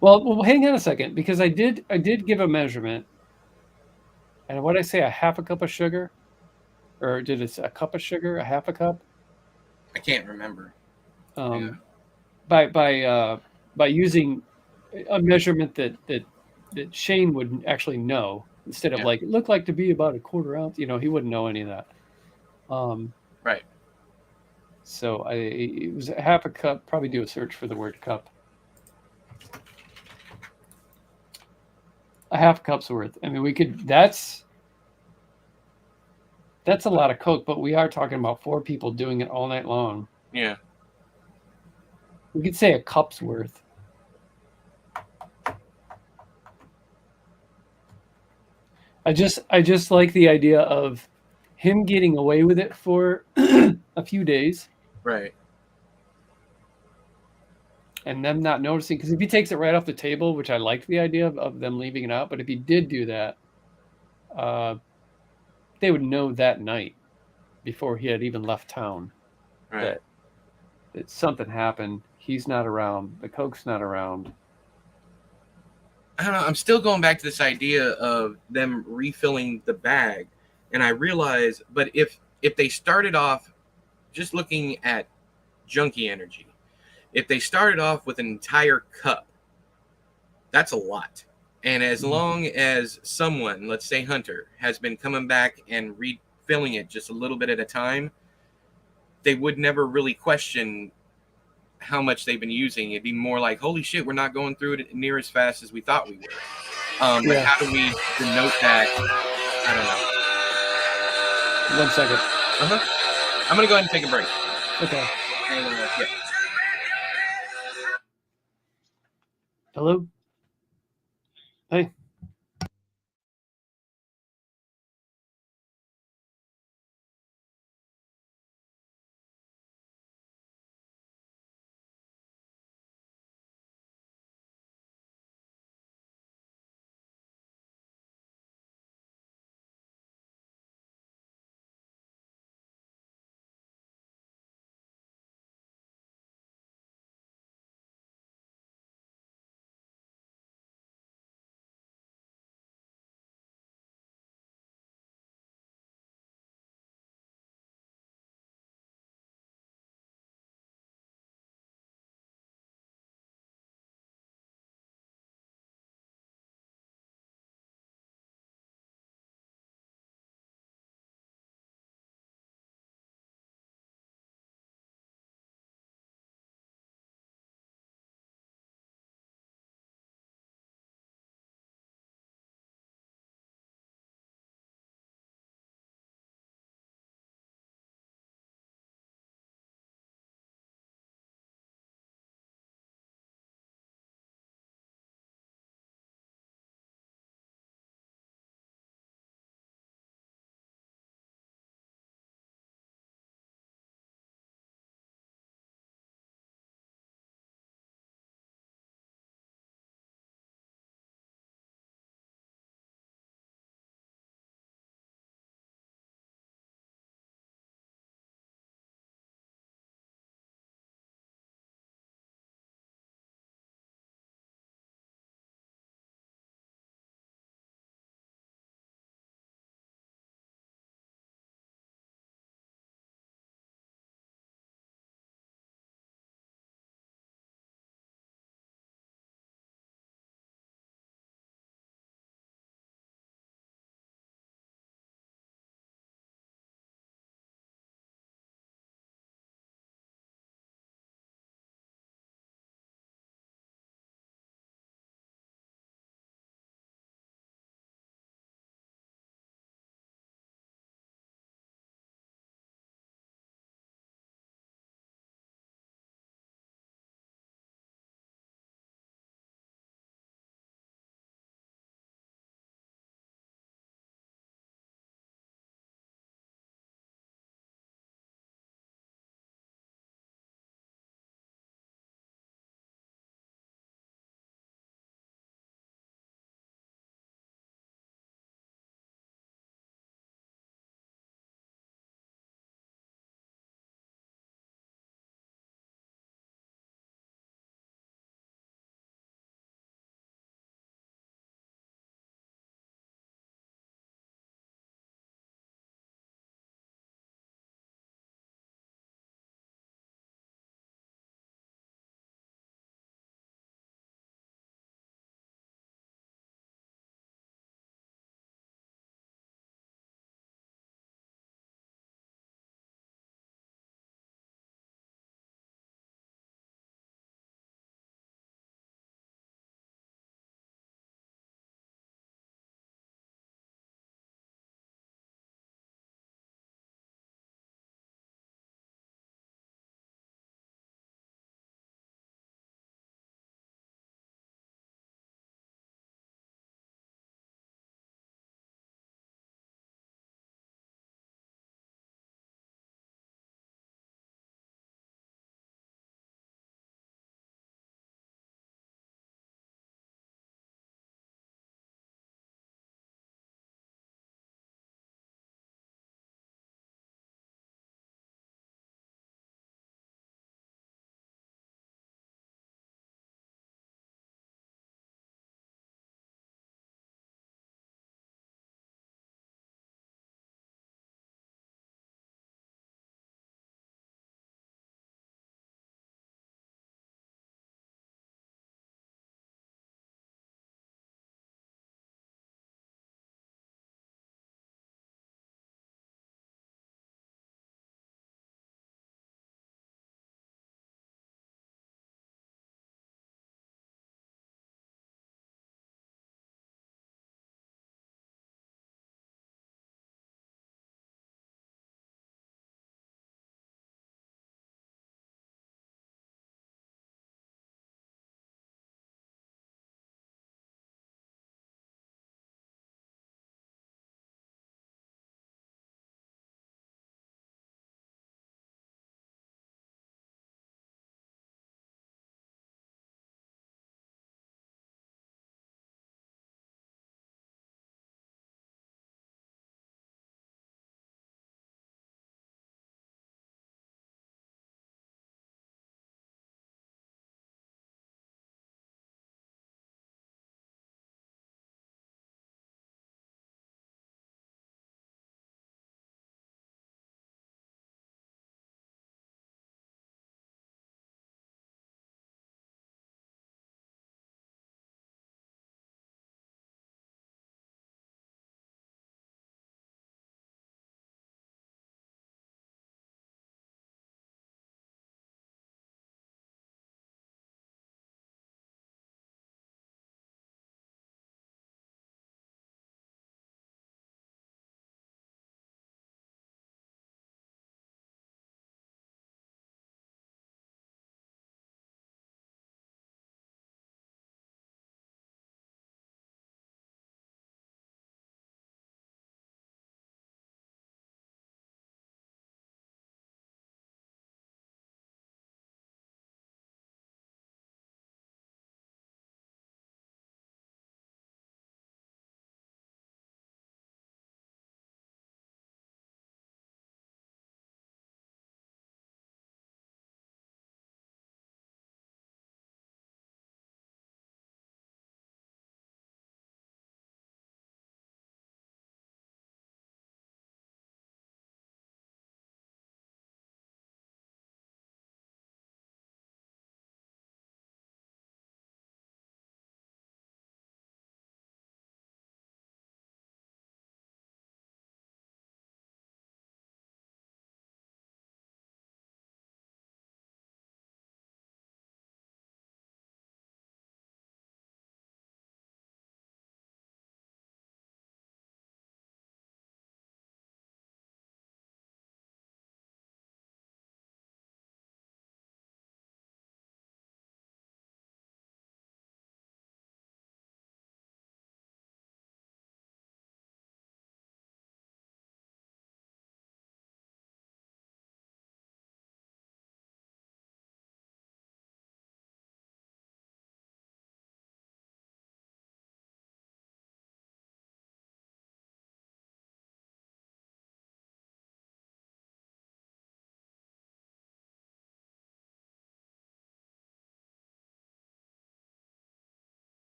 Well, hang on a second, because I did give a measurement, and what did I say, a half a cup of sugar, or did it a cup of sugar, a half a cup? I can't remember. Yeah. By using a measurement that Shane would actually know, instead of Yeah. like, it looked like to be about a quarter ounce. He wouldn't know any of that. Right. So it was a half a cup. Probably do a search for the word cup. A half cup's worth. I mean, we could. That's a lot of Coke, but we are talking about 4 people doing it all night long. Yeah. We could say a cup's worth. I just like the idea of him getting away with it for a few days Right. and them not noticing. Because if he takes it right off the table, which I liked the idea of them leaving it out, but if he did do that, they would know that night before he had even left town Right. that something happened. He's not around. The Coke's not around. I don't know. I'm still going back to this idea of them refilling the bag, and I realize, but if they started off just looking at junkie energy, if they started off with an entire cup, that's a lot. And as long as someone, let's say Hunter, has been coming back and refilling it just a little bit at a time, they would never really question how much they've been using. It'd be more like, holy shit, we're not going through it near as fast as we thought we were. But Yeah. how do we denote that? I don't know. 1 second. I'm going to go ahead and take a break. Okay. Yeah. Hello? Hey.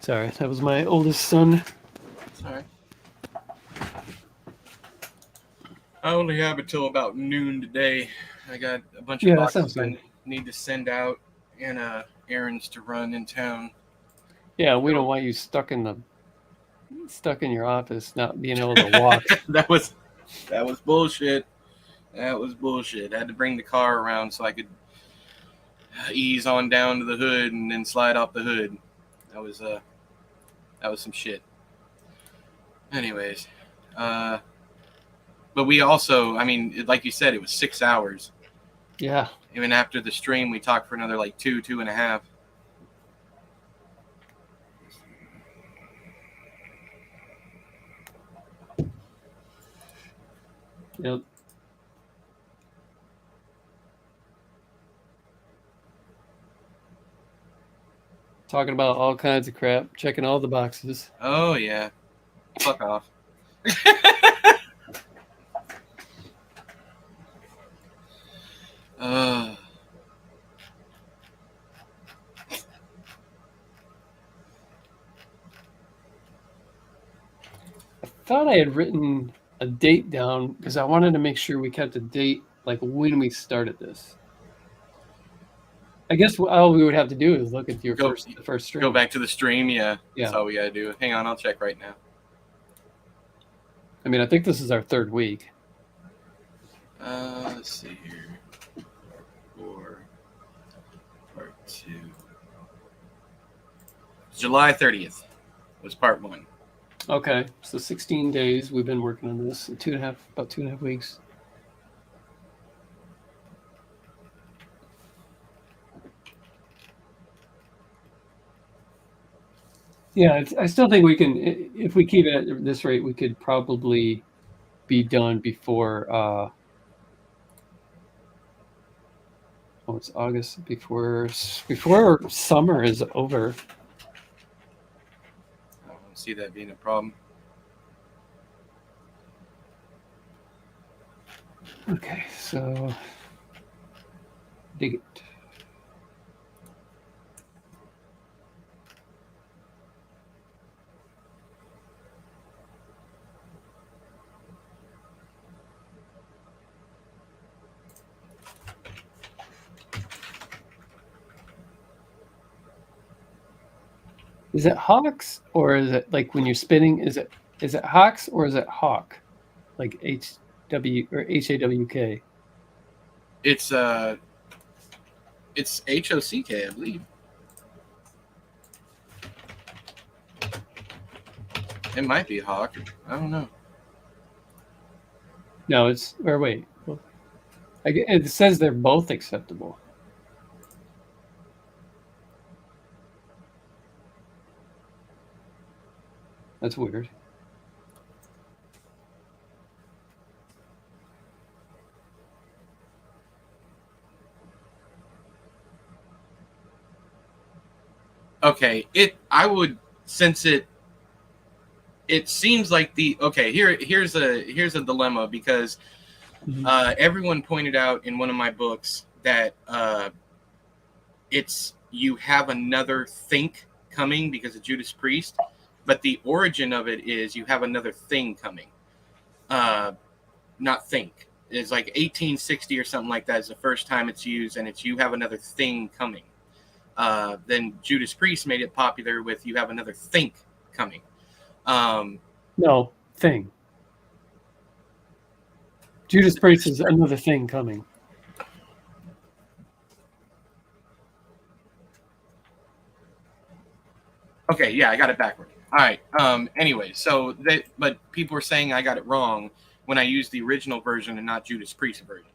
Sorry, that was my oldest son. Sorry. I only have until about noon today. I got a bunch of That sounds boxes I good. need to send out and errands to run in town. Yeah, we don't want you stuck in your office, not being able to walk. that was bullshit. That was bullshit. I had to bring the car around so I could ease on down to the hood and then slide off the hood. That was some shit. Anyways, but we also, I mean, like you said, it was 6 hours. Yeah. Even after the stream, we talked for another like 2.5. Yep. Talking about all kinds of crap, checking all the boxes. Oh yeah, fuck off. I thought I had written a date down because I wanted to make sure we kept a date, like when we started this. I guess all we would have to do is look at the first stream. Go back to the stream, yeah. Yeah. That's all we gotta do. Hang on, I'll check right now. I mean, I think this is our third week. Let's see here. Part 2. July 30th was part 1. Okay, so 16 days we've been working on this. About 2.5 weeks. Yeah, I still think we can. If we keep it at this rate, we could probably be done before. It's August. Before summer is over. I don't see that being a problem. Okay, so dig it. Is it hawks or is it like when you're spinning? Is it hawks or is it hawk? Like HW or HAWK? It's HOCK, I believe. It might be hawk. I don't know. No, it's or wait. It says they're both acceptable. That's weird. Okay, I would, since it seems like here's a dilemma because everyone pointed out in one of my books that you have another think coming because of Judas Priest, but the origin of it is you have another thing coming. Not think. It's like 1860 or something like that is the first time it's used, and it's you have another thing coming. Then Judas Priest made it popular with you have another think coming. No, thing. Judas Priest is another thing coming. Okay, yeah, I got it backward. All right. Anyway, but people were saying I got it wrong when I used the original version and not Judas Priest version.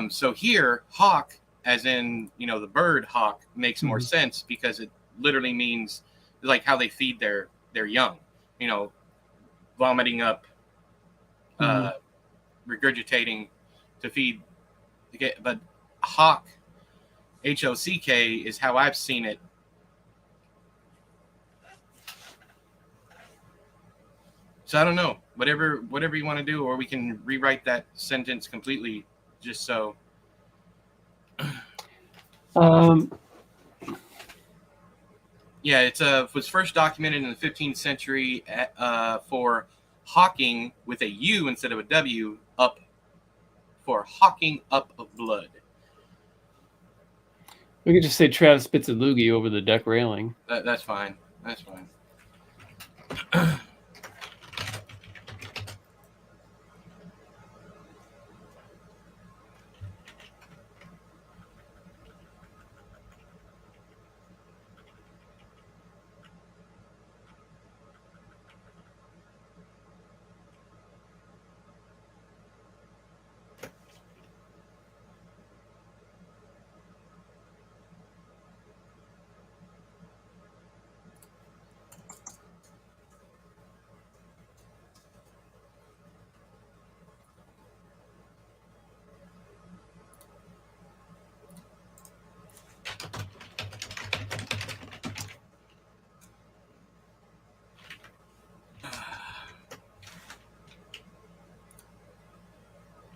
So here, hawk, as in the bird hawk, makes more sense because it literally means like how they feed their young. Vomiting up, regurgitating to feed. But hawk, HOCK, is how I've seen it. So I don't know. Whatever you want to do, or we can rewrite that sentence completely, just so. Yeah, it was first documented in the 15th century for hawking with a U instead of a W, up for hawking up of blood. We could just say Travis spits a loogie over the deck railing. That's fine. That's fine.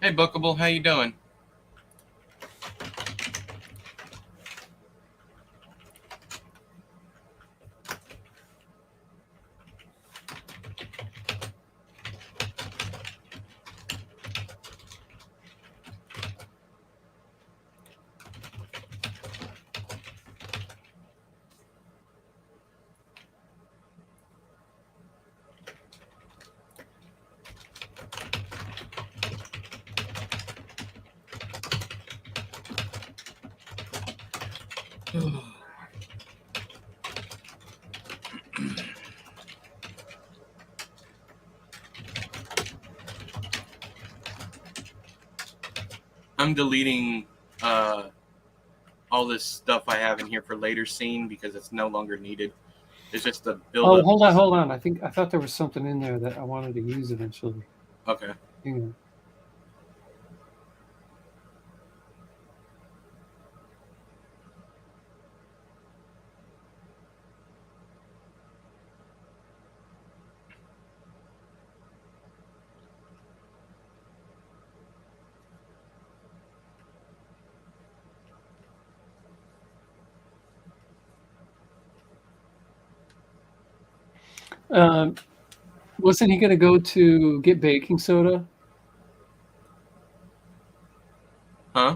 Hey, Bookable, how you doing? I'm deleting all this stuff I have in here for later scene because it's no longer needed. It's just a build up. Hold on. I thought there was something in there that I wanted to use eventually. Okay. Hang on. Wasn't he going to go to get baking soda? Huh?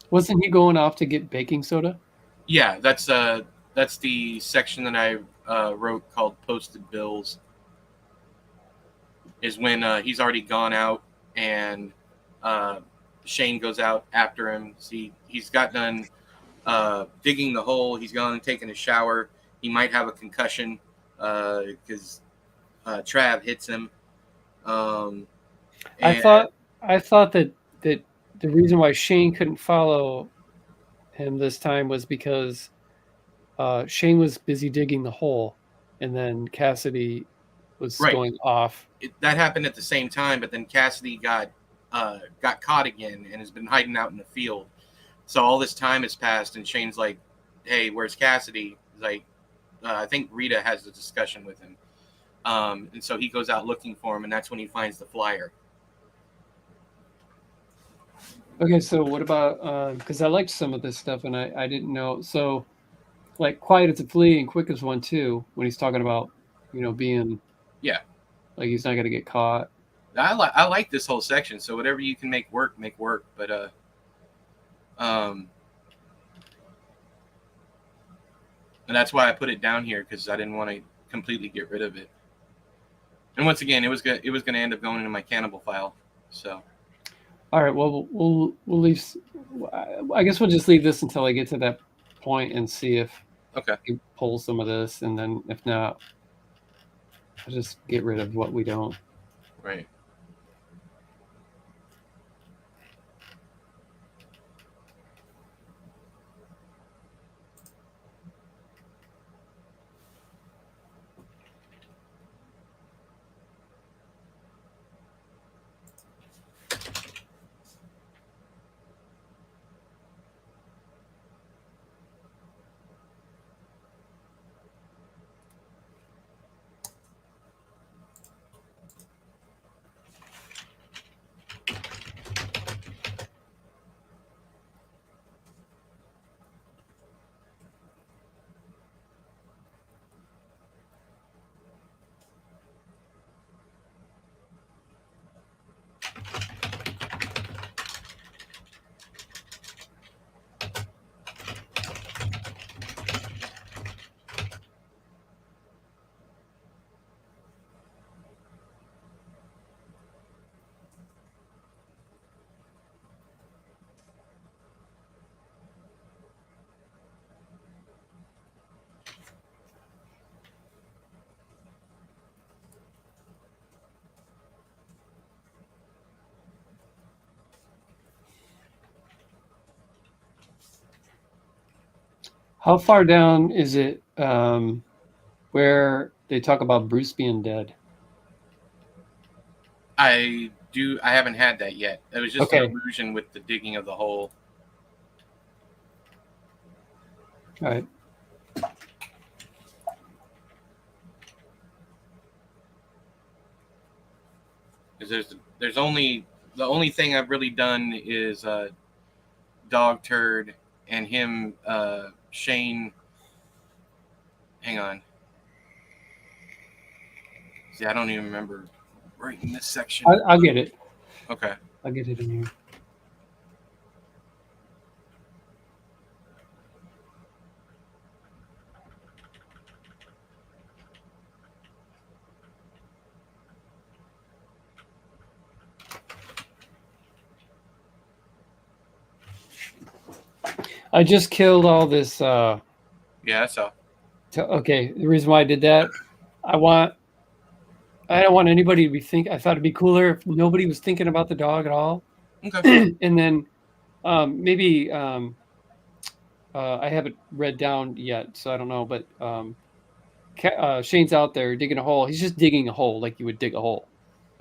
Wasn't he going off to get baking soda? Yeah, that's the section that I wrote called posted bills. Is when he's already gone out and Shane goes out after him. See, he's got done digging the hole. He's gone and taken a shower. He might have a concussion because Trav hits him. I thought that the reason why Shane couldn't follow him this time was because Shane was busy digging the hole, and then Cassidy was right. going off. That happened at the same time, but then Cassidy got caught again and has been hiding out in the field. So all this time has passed, and Shane's like, "Hey, where's Cassidy?" Like, I think Rita has a discussion with him, and so he goes out looking for him, and that's when he finds the flyer. Okay, so what about because I liked some of this stuff and I didn't know. So like Quiet as a Flea and Quick as One too, when he's talking about, being like he's not gonna get caught. I like this whole section. So whatever you can make work. But and that's why I put it down here because I didn't want to completely get rid of it. And once again, it was going to end up going into my cannibal file. So. All right. Well, we'll leave. I guess we'll just leave this until I get to that point and see if he pulls some of this, and then if not, I'll just get rid of what we don't. Right. How far down is it where they talk about Bruce being dead? I haven't had that yet. It was just Okay. an illusion with the digging of the hole. All right. Because there's only the only thing I've really done is dog turd and him Shane. Hang on. See, I don't even remember right in this section. I'll get it. Okay. I'll get it in here. I just killed all this. Yeah, I saw. Okay, the reason why I did that, I don't want anybody to be I thought it'd be cooler if nobody was thinking about the dog at all. Okay. And then maybe I haven't read down yet, so I don't know. But Shane's out there digging a hole. He's just digging a hole like you would dig a hole.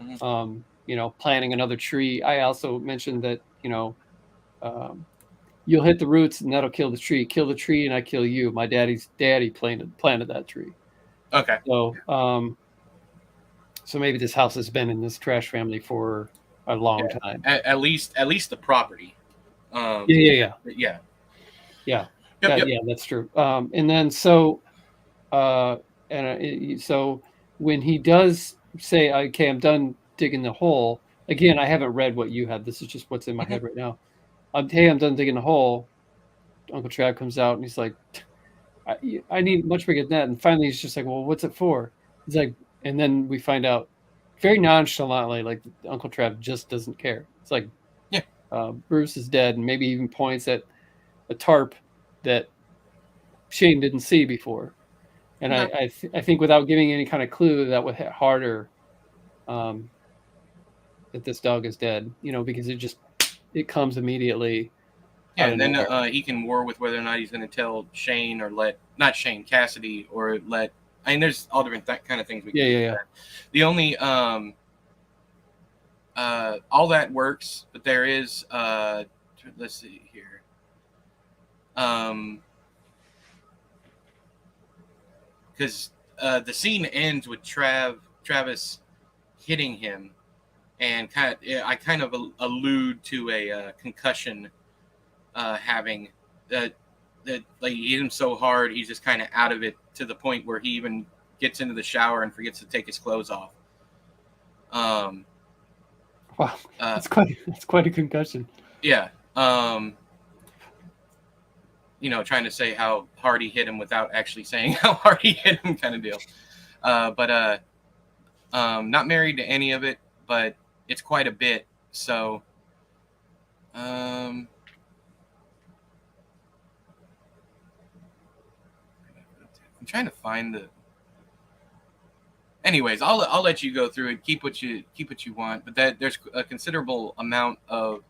Mm-hmm. Planting another tree. I also mentioned that you'll hit the roots and that'll kill the tree. Kill the tree and I kill you. My daddy planted that tree. Okay. So maybe this house has been in this trash family for a long time. At least the property. Yeah. Yeah. Yeah. Yep. Yeah, that's true. And then so when he does say, "Okay, I'm done digging the hole," again, I haven't read what you had. This is just what's in my head right now. Hey, I'm done digging the hole. Uncle Trav comes out and he's like, I need much bigger than that. And finally, he's just like, well, what's it for? He's like, and then we find out very nonchalantly, like Uncle Trav just doesn't care. It's like, yeah, Bruce is dead, and maybe even points at a tarp that Shane didn't see before. And I think without giving any kind of clue, that would hit harder that this dog is dead, because it comes immediately. Yeah, and then he can war with whether or not he's going to tell Shane or not Shane, Cassidy, or there's all different kind of things we can do. Yeah. The only all that works, but there is let's see here. Because the scene ends with Travis hitting him, and I kind of allude to a concussion having that like he hit him so hard he's just kind of out of it to the point where he even gets into the shower and forgets to take his clothes off. Wow, that's quite a concussion. Yeah. Trying to say how hard he hit him without actually saying how hard he hit him, kind of deal. But not married to any of it, but it's quite a bit. So, I'm trying to find the. Anyways, I'll let you go through it. Keep what you want, but there's a considerable amount of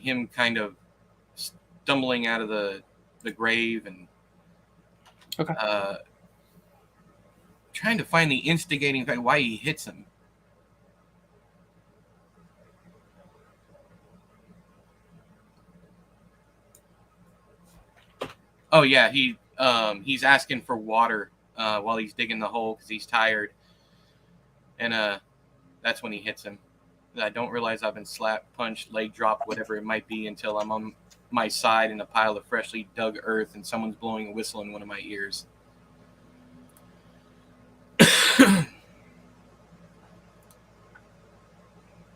him kind of stumbling out of the grave and trying to find the instigating fact why he hits him. Oh yeah, he's asking for water while he's digging the hole because he's tired, and that's when he hits him. I don't realize I've been slapped, punched, leg dropped, whatever it might be, until I'm on my side in a pile of freshly dug earth and someone's blowing a whistle in one of my ears.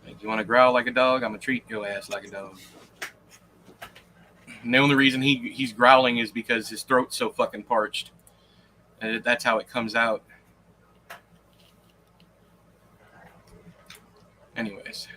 Like, you want to growl like a dog? I'm going to treat your ass like a dog. And the only reason he's growling is because his throat's so fucking parched. And that's how it comes out. Anyways.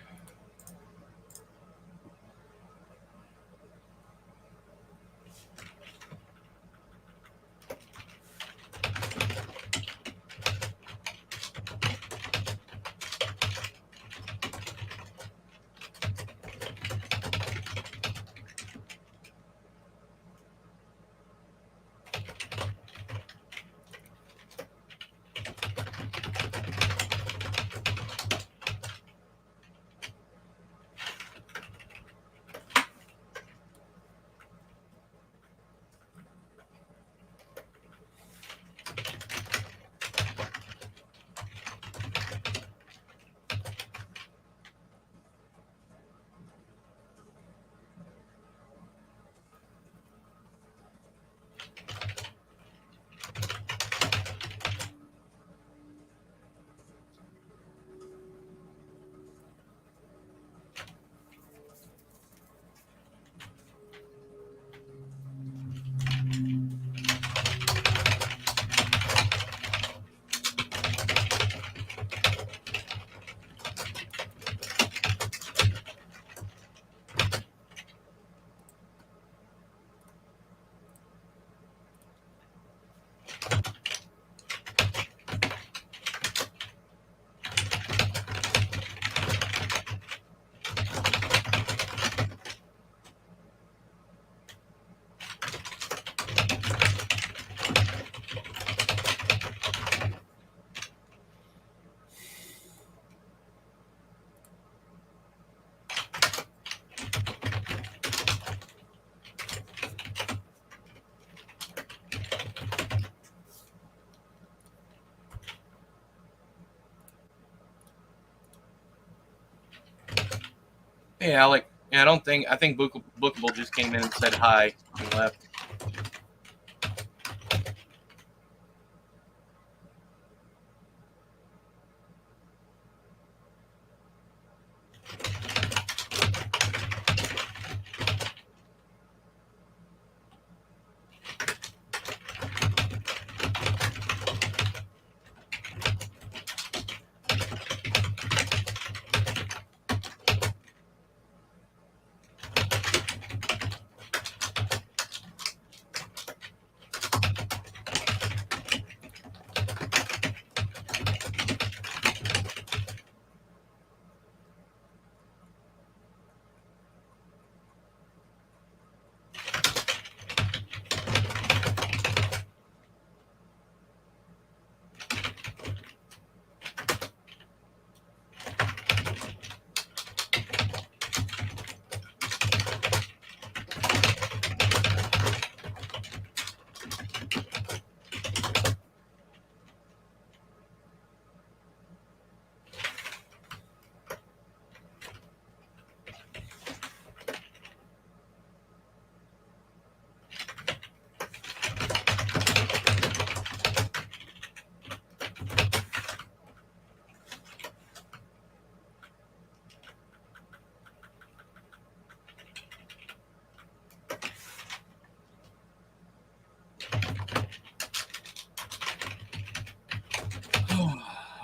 Hey, Alec. Yeah, I think Bookable just came in and said hi and left.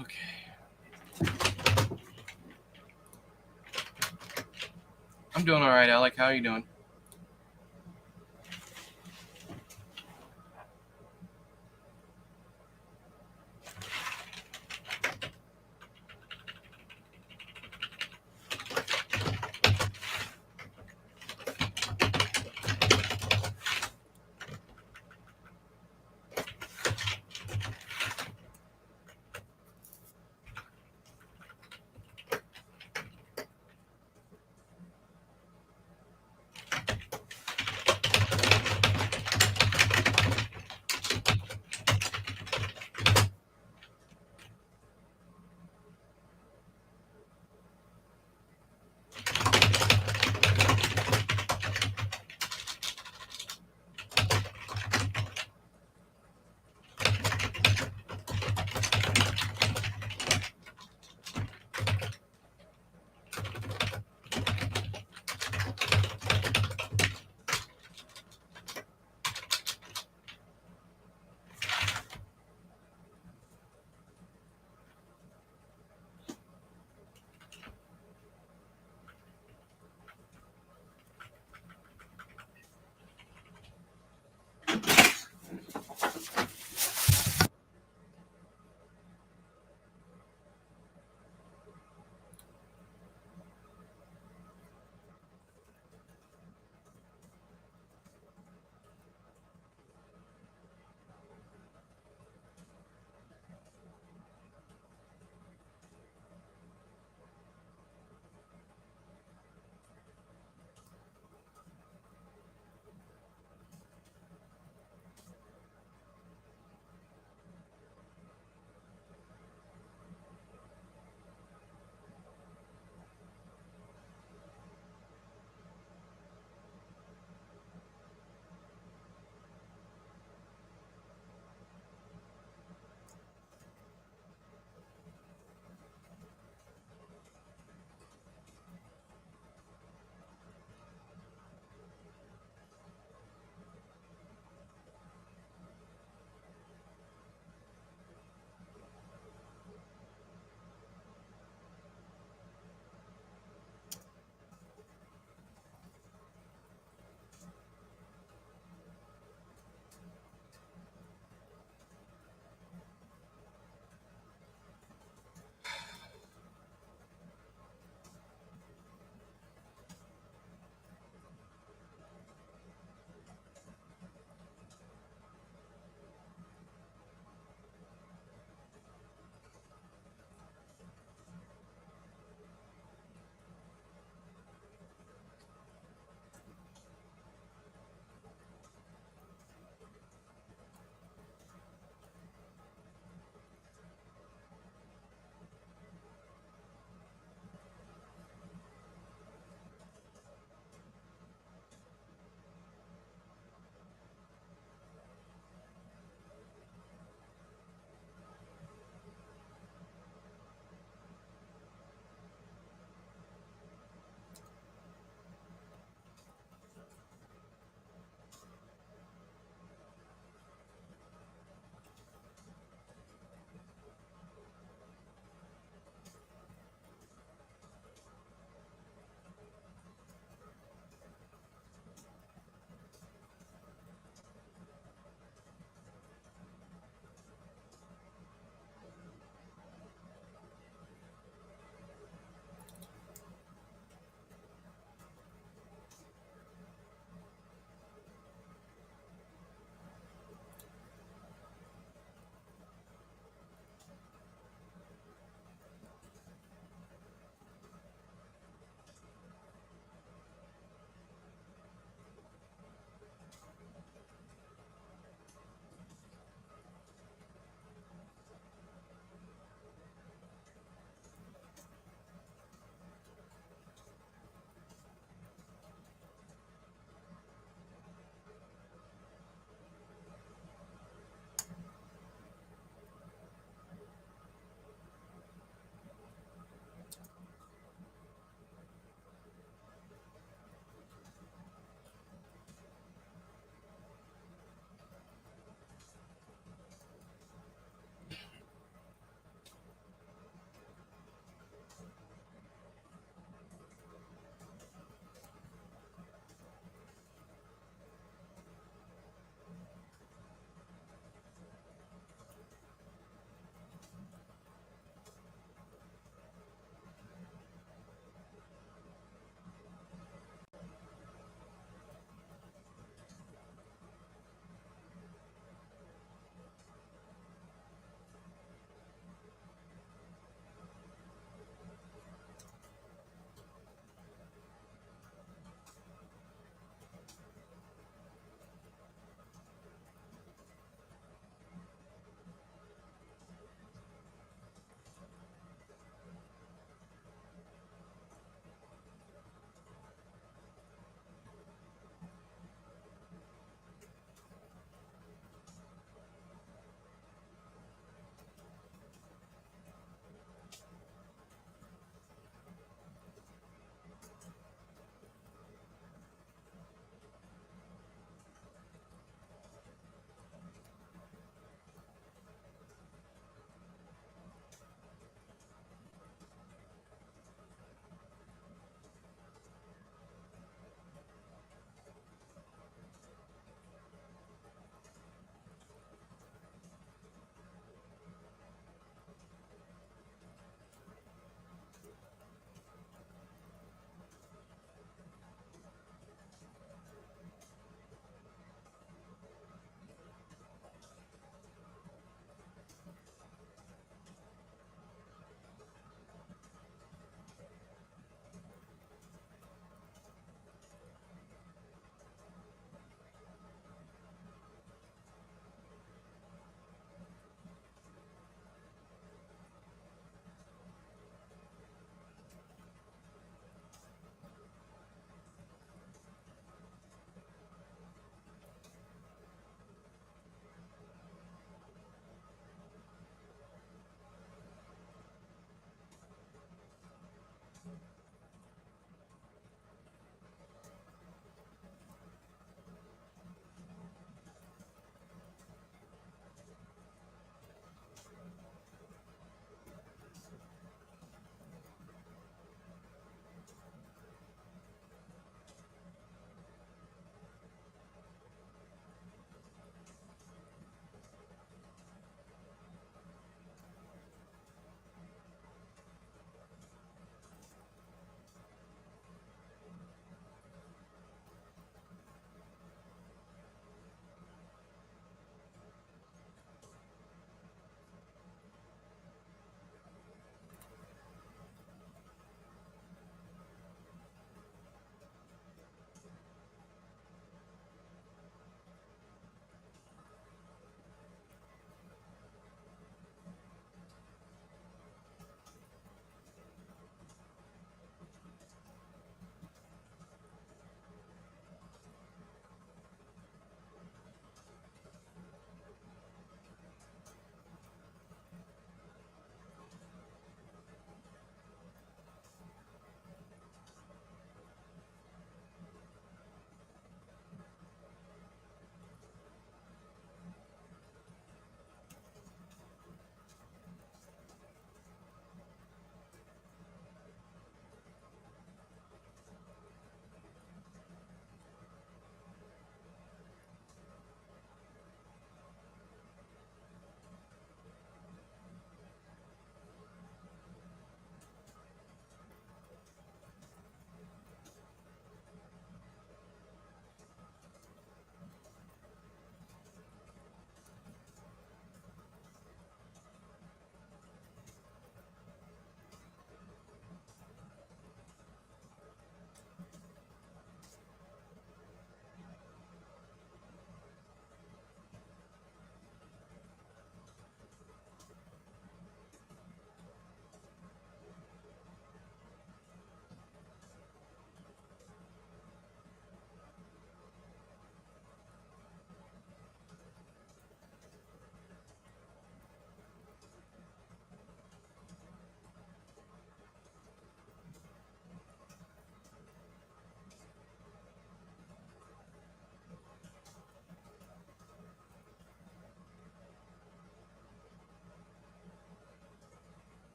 Okay. I'm doing all right, Alec. How are you doing?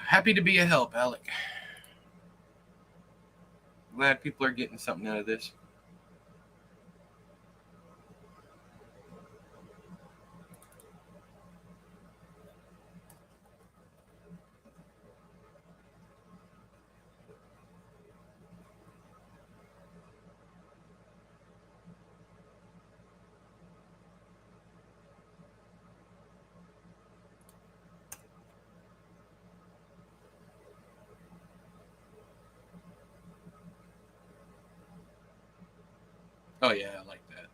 Happy to be a help, Alec. Glad people are getting something out of this. Oh yeah, I like that.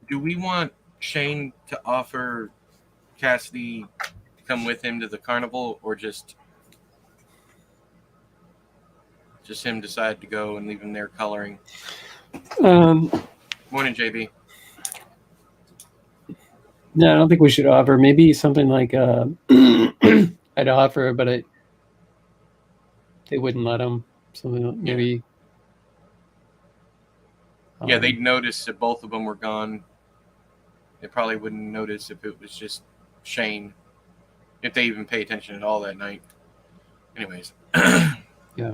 Do we want Shane to offer Cassidy to come with him to the carnival, or just him decide to go and leave him there coloring? Morning, JB. No, I don't think we should offer. Maybe something like I'd offer, but they wouldn't let him. Something like maybe. Yeah, they'd notice if both of them were gone. They probably wouldn't notice if it was just Shane, if they even pay attention at all that night. Anyways. Yeah.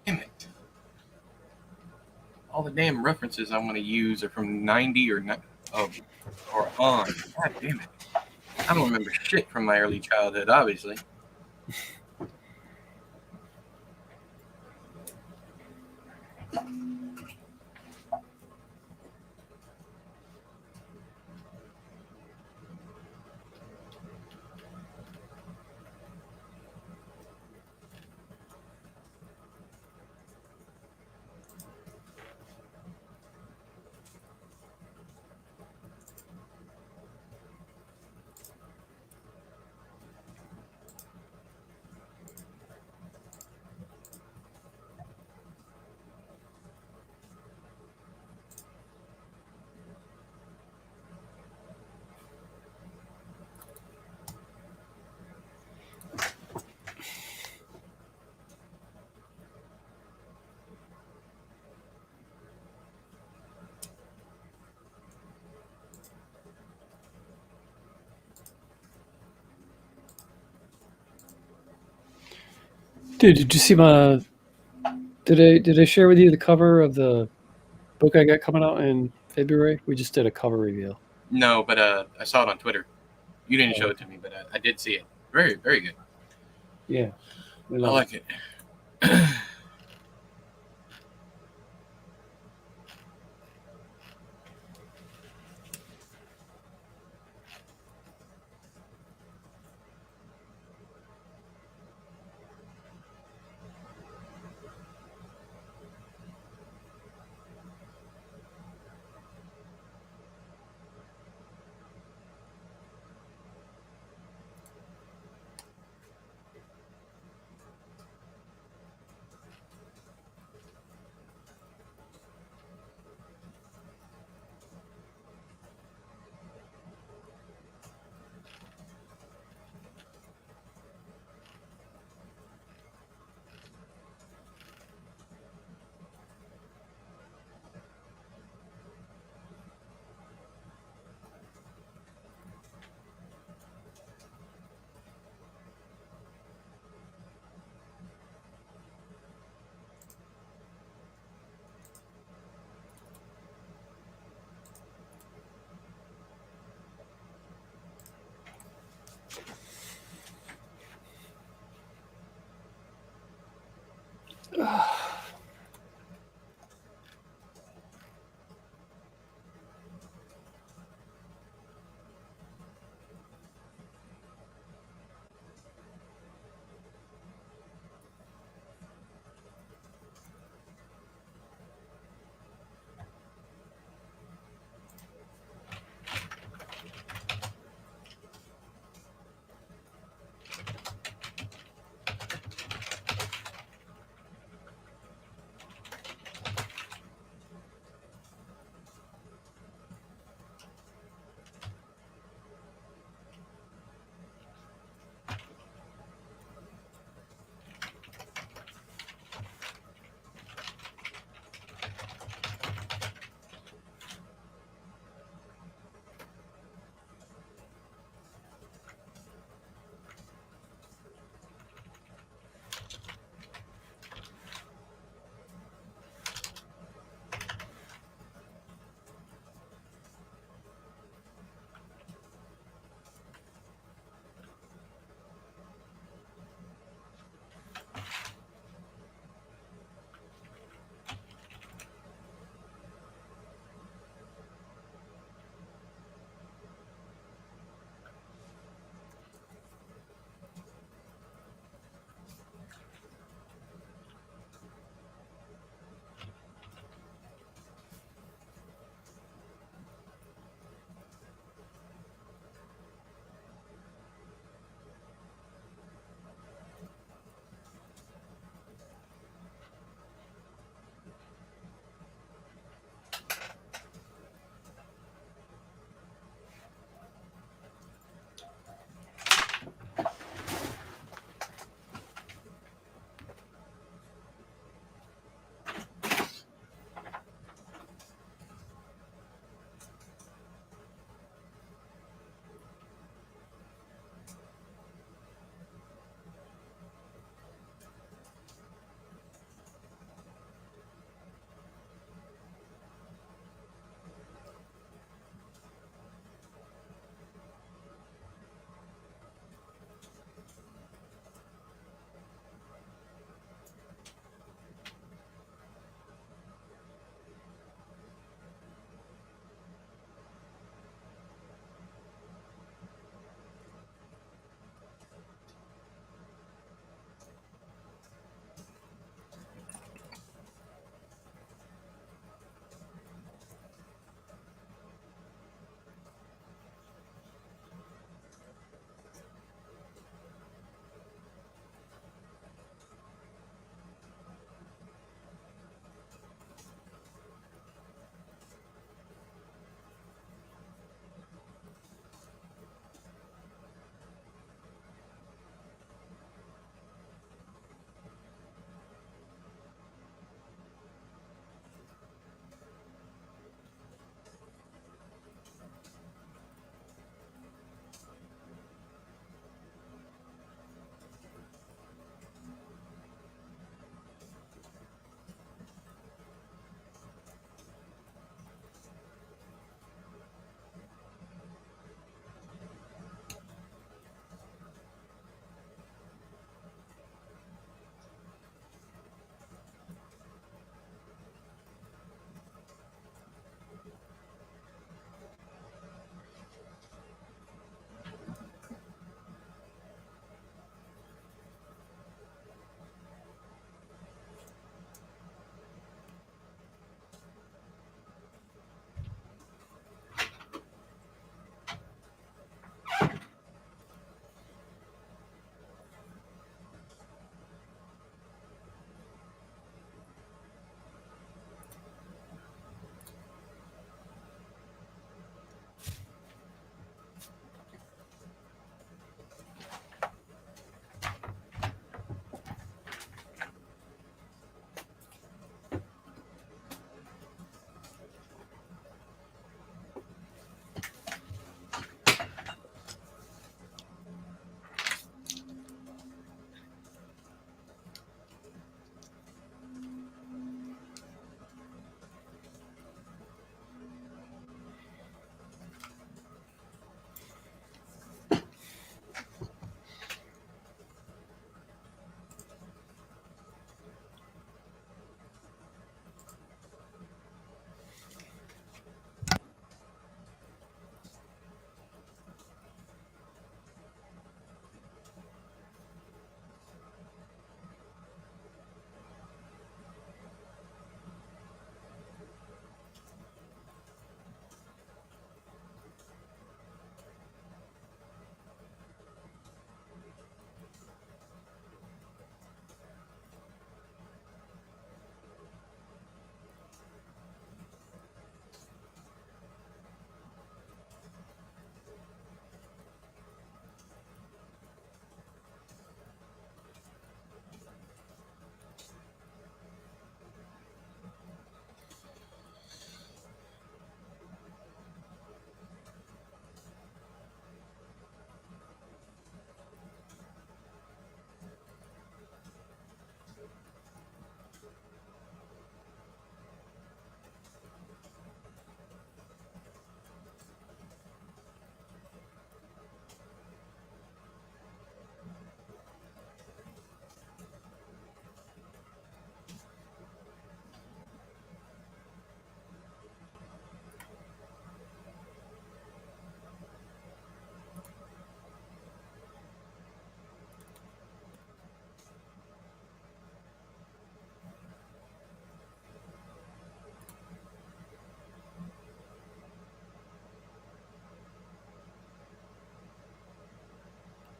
Damn it. All the damn references I want to use are from 90 or or on. God damn it. I don't remember shit from my early childhood, obviously. Dude, did you see my? Did I share with you the cover of the book I got coming out in February? We just did a cover reveal. No, but I saw it on Twitter. You didn't Oh, show it to me, but I did see it. Very, very good. yeah, we I love like it.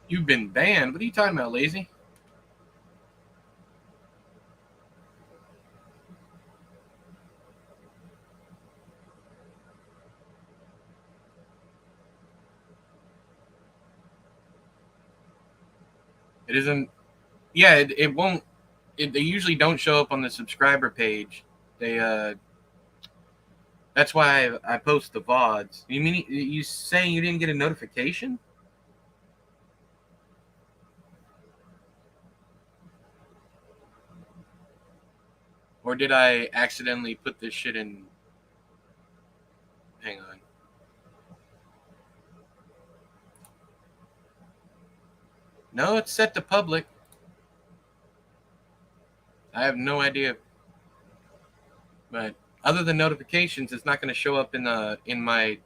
You've been banned? What are you talking about, lazy? It isn't. Yeah, it won't. They usually don't show up on the subscriber page. They. That's why I post the VODs. You mean you saying you didn't get a notification? Or did I accidentally put this shit in? Hang on. No, it's set to public. I have no idea. But other than notifications, it's not going to show up in my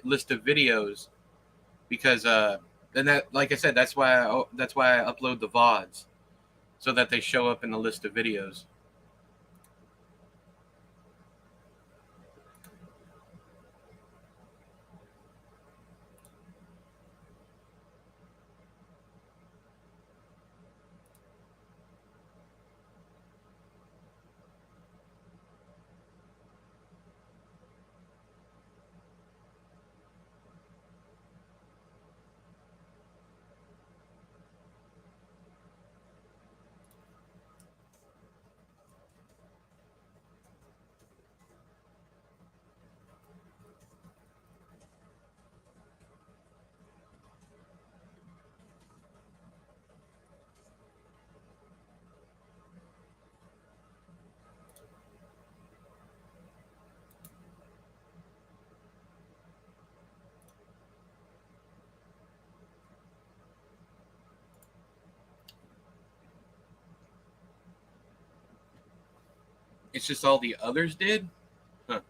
list of videos because then that, like I said, that's why I upload the VODs so that they show up in the list of videos. It's just all the others did? Huh.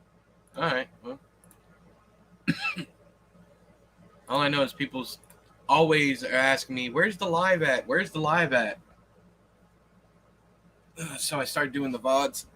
All right. Well, all I know is people's always are asking me, "Where's the live at? Where's the live at?" So I started doing the VODs.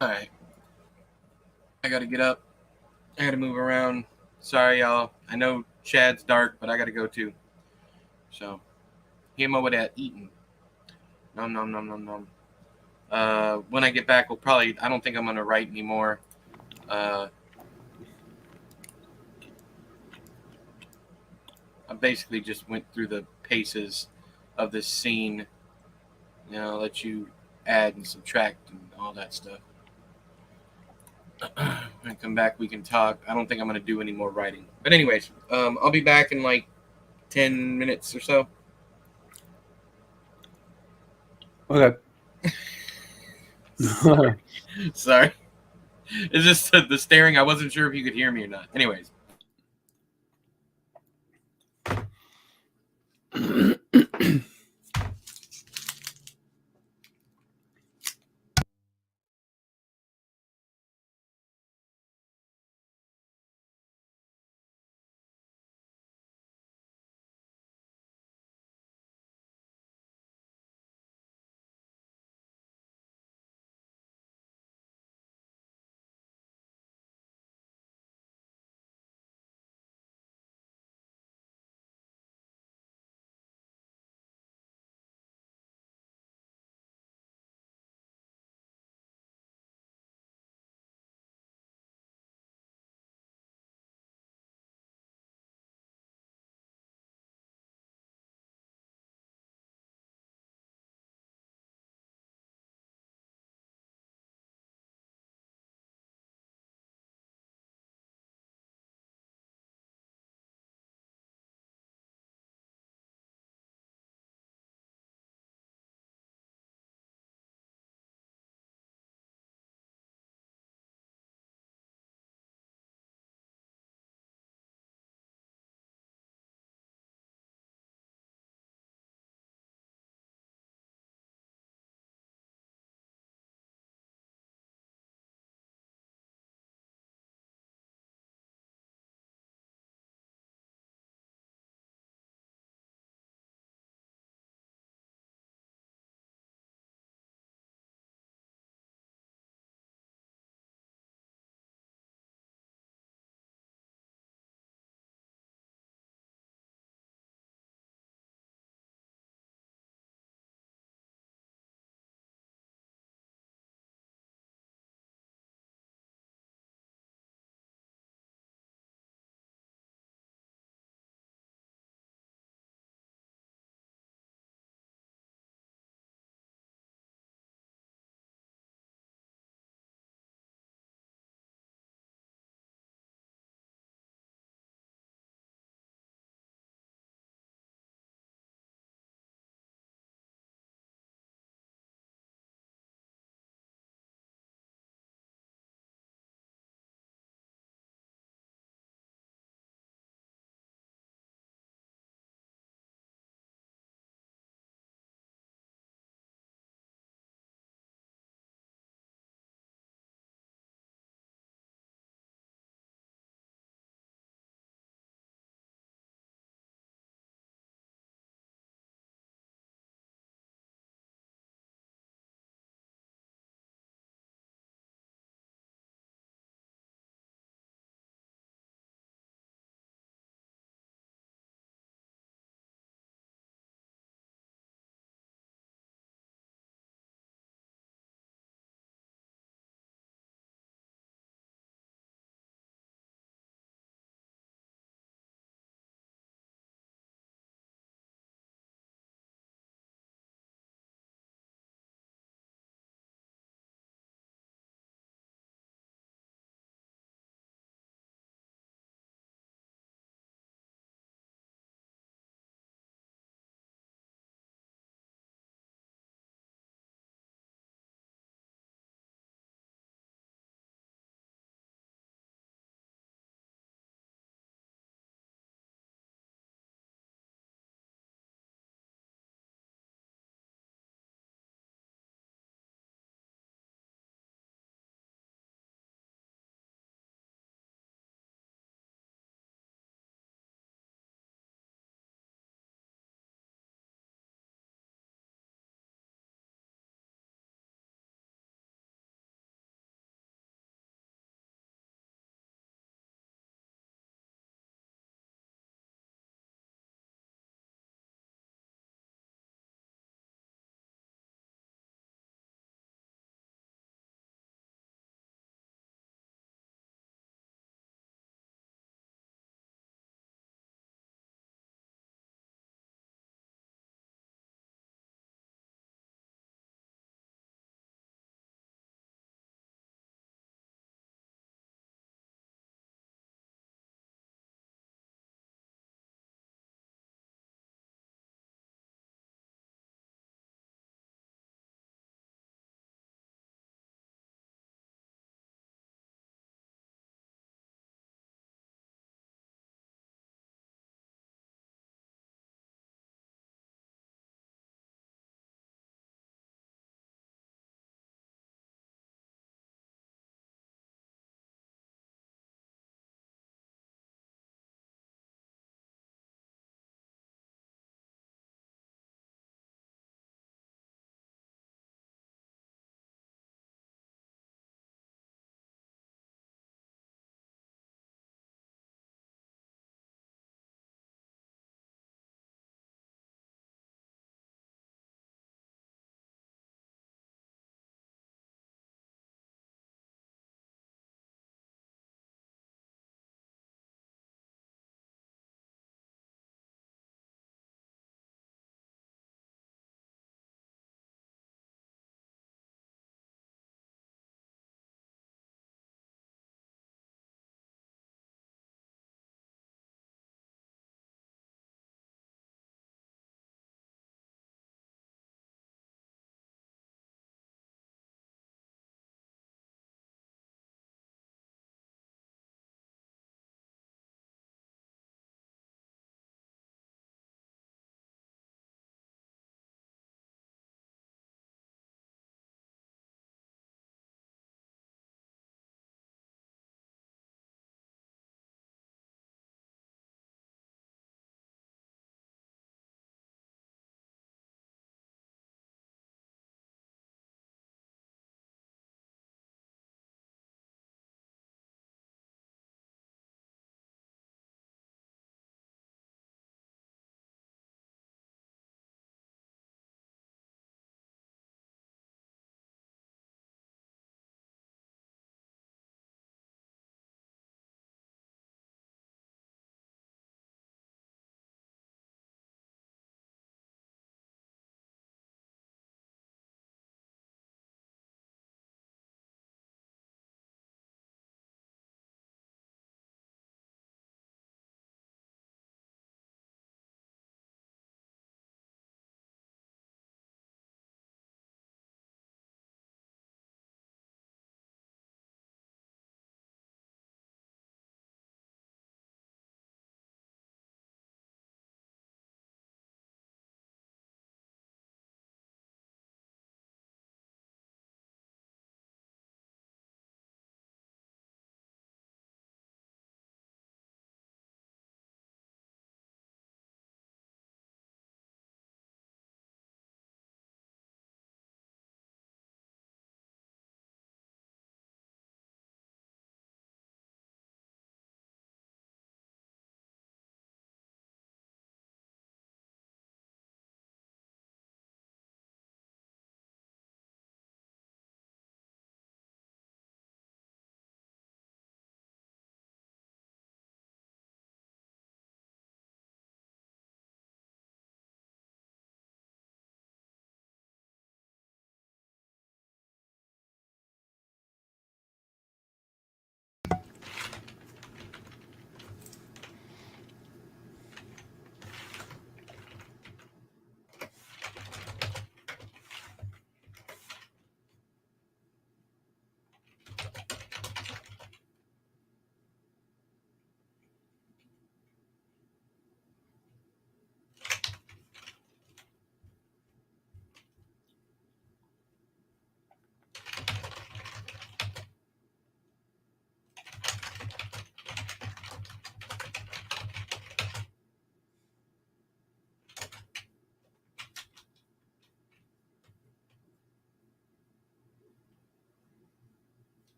All right. I got to get up. I got to move around. Sorry, y'all. I know Chad's dark, but I got to go too. So, him over there eating. Nom, nom, nom, nom, nom. When I get back, I don't think I'm going to write anymore. I basically just went through the paces of this scene. You know, let you add and subtract and all that stuff. When I come back, we can talk. I don't think I'm going to do any more writing. But anyways, I'll be back in like 10 minutes or so. Okay. Sorry. It's just the staring. I wasn't sure if you could hear me or not. Anyways.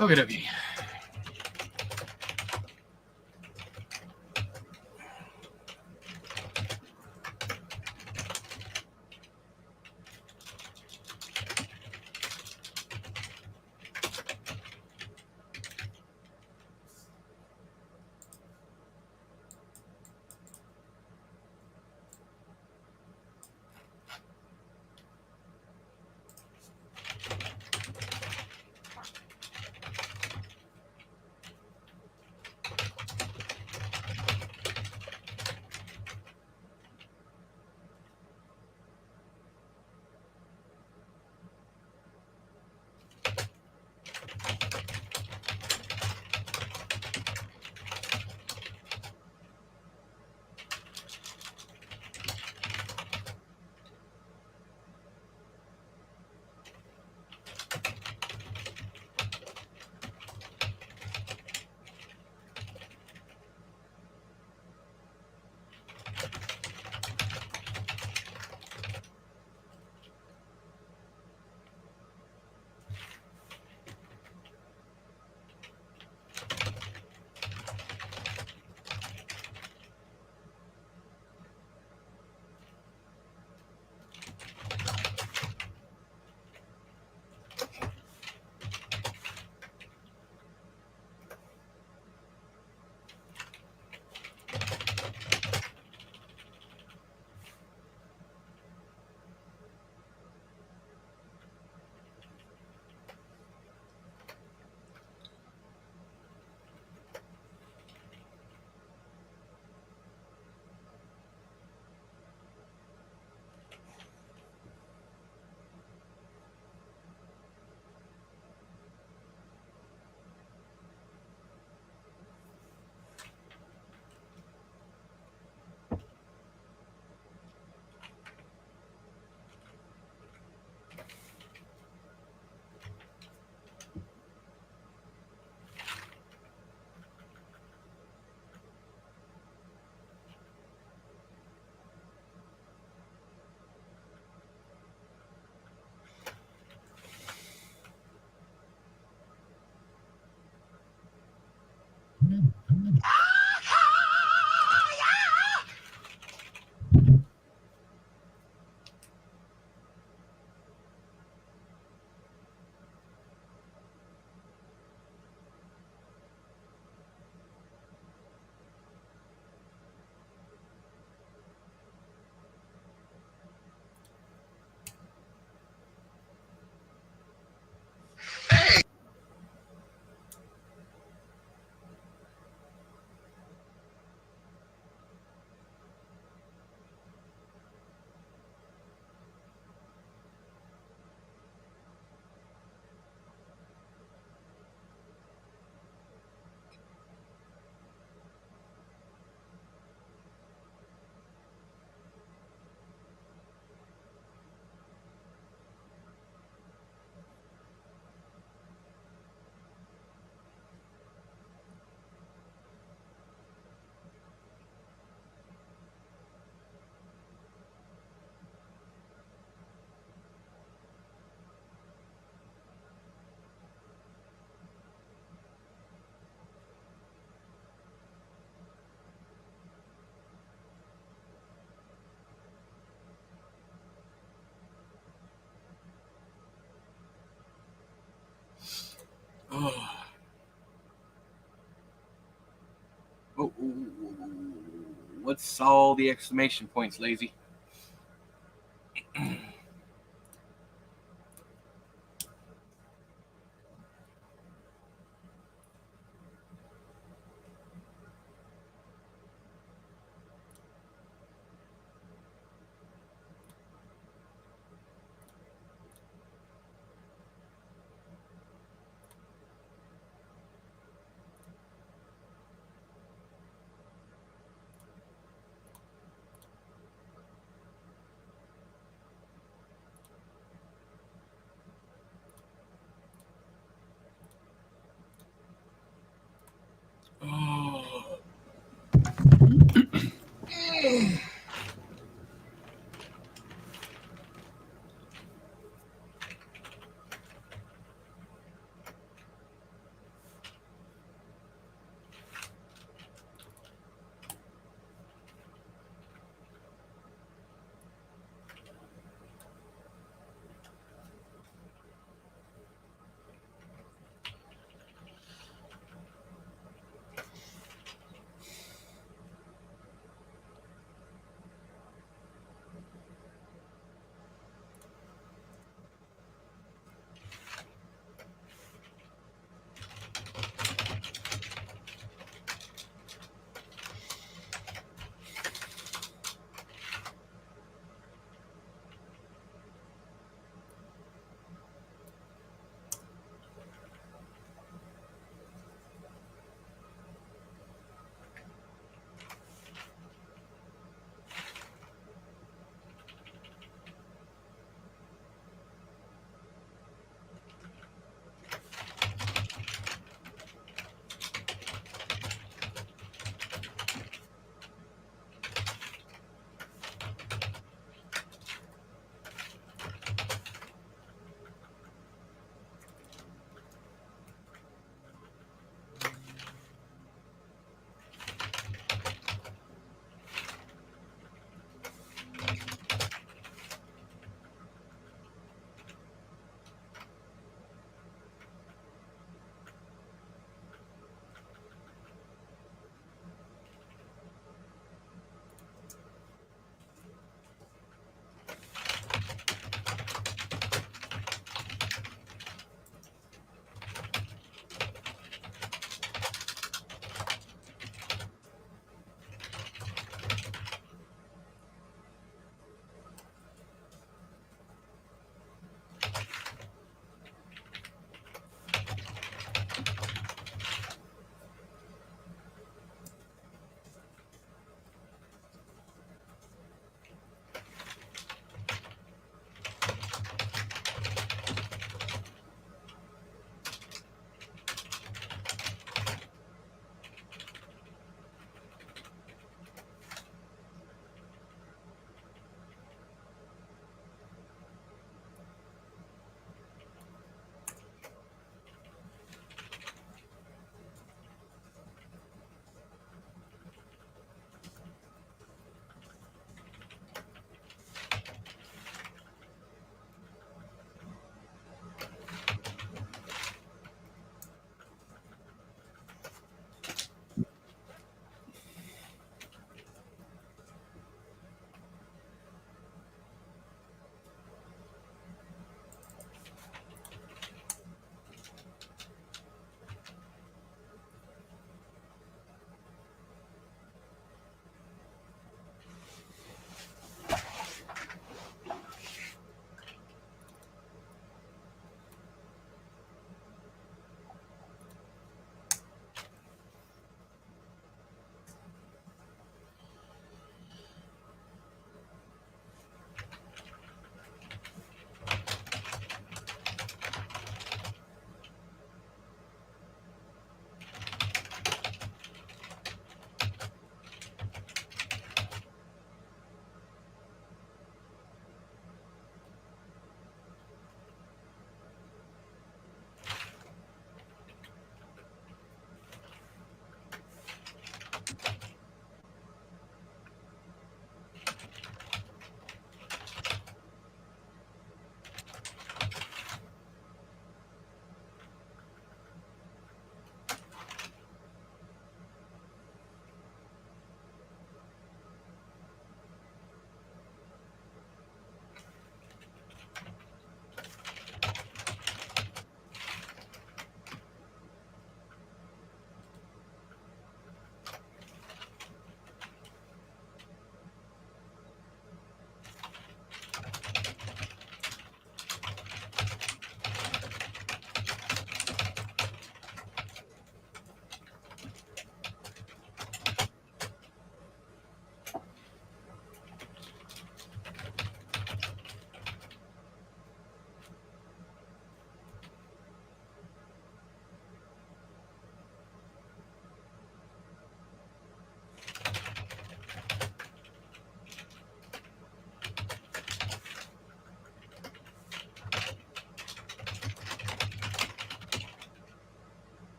Okay. Oh, what's all the exclamation points, lazy?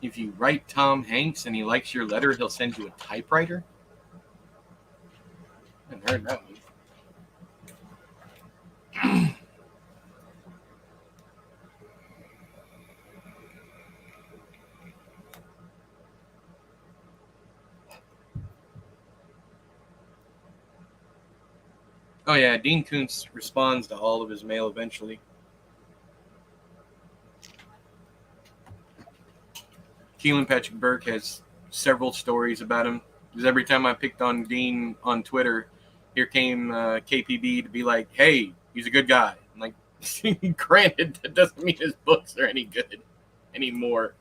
If you write Tom Hanks and he likes your letter, he'll send you a typewriter? I haven't heard that one. Oh yeah, Dean Koontz responds to all of his mail eventually. Keelan Patrick Burke has several stories about him. Because every time I picked on Dean on Twitter, here came KPB to be like, hey, he's a good guy. I'm like, granted, that doesn't mean his books are any good anymore.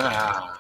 Ah.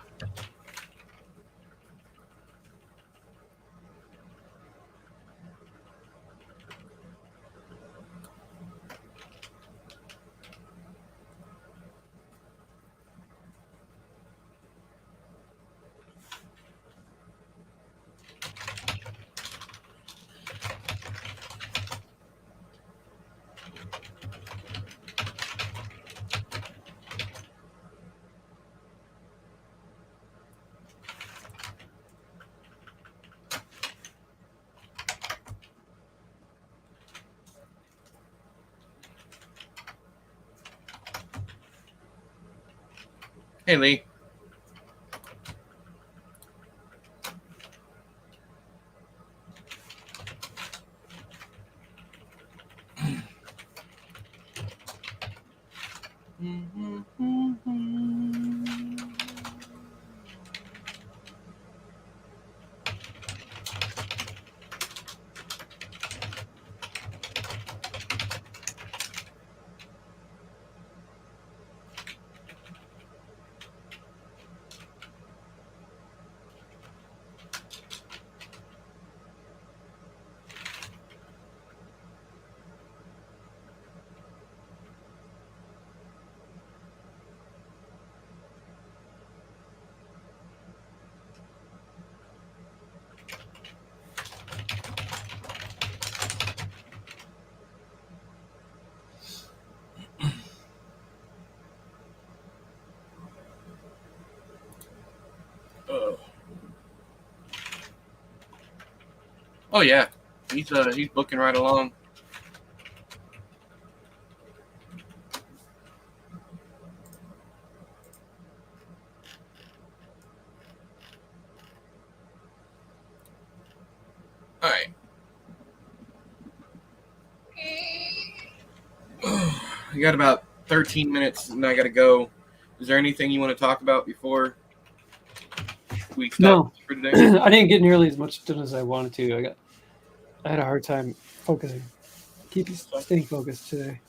Hey, Lee. Oh yeah, he's booking right along. All right. We got about 13 minutes, and I got to go. Is there anything you want to talk about before we stop for today? I didn't get nearly as much done as I wanted to. I had a hard time focusing, staying focused today.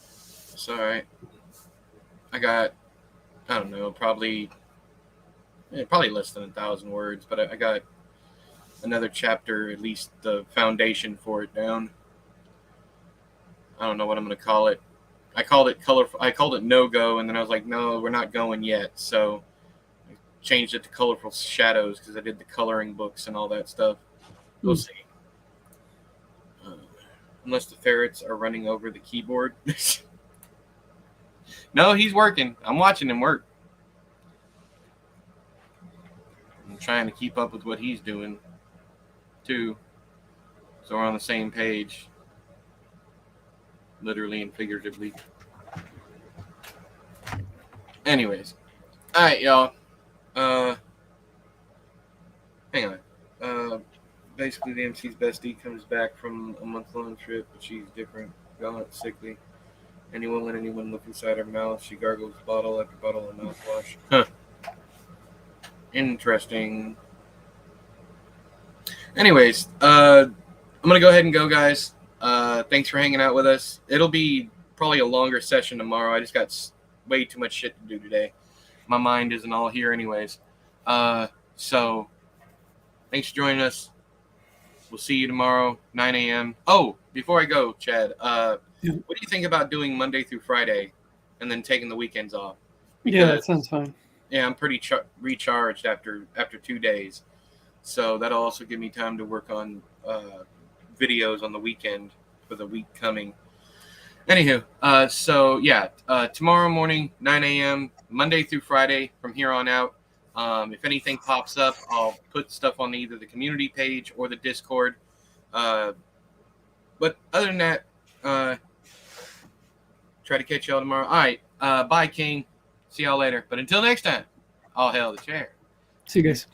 It's all right. I got, I don't know, probably less than 1,000 words, but I got another chapter, at least the foundation for it down. I don't know what I'm going to call it. I called it colorful. I called it no go, and then I was like, no, we're not going yet. So I changed it to colorful shadows because I did the coloring books and all that stuff. We'll see. Unless the ferrets are running over the keyboard. No, he's working. I'm watching him work. I'm trying to keep up with what he's doing, too. So we're on the same page. Literally and figuratively. Anyways. Alright, y'all. Hang on. Basically, the MC's bestie comes back from a month-long trip, but she's different, gaunt, sickly. Anyone let anyone look inside her mouth, she gargles bottle after bottle of mouthwash. Huh. Interesting. Anyways, I'm going to go ahead and go, guys. Thanks for hanging out with us. It'll be probably a longer session tomorrow. I just got way too much shit to do today. My mind isn't all here anyways. So, thanks for joining us. We'll see you tomorrow, 9 a.m. Oh, before I go, Chad, what do you think about doing Monday through Friday and then taking the weekends off? Because, that sounds fine. Yeah, I'm pretty recharged after 2 days. So that'll also give me time to work on videos on the weekend for the week coming. Anywho, tomorrow morning, 9 a.m., Monday through Friday from here on out. If anything pops up, I'll put stuff on either the community page or the Discord. But other than that, try to catch y'all tomorrow. All right. Bye, King. See y'all later. But until next time, all hail the chair. See you guys.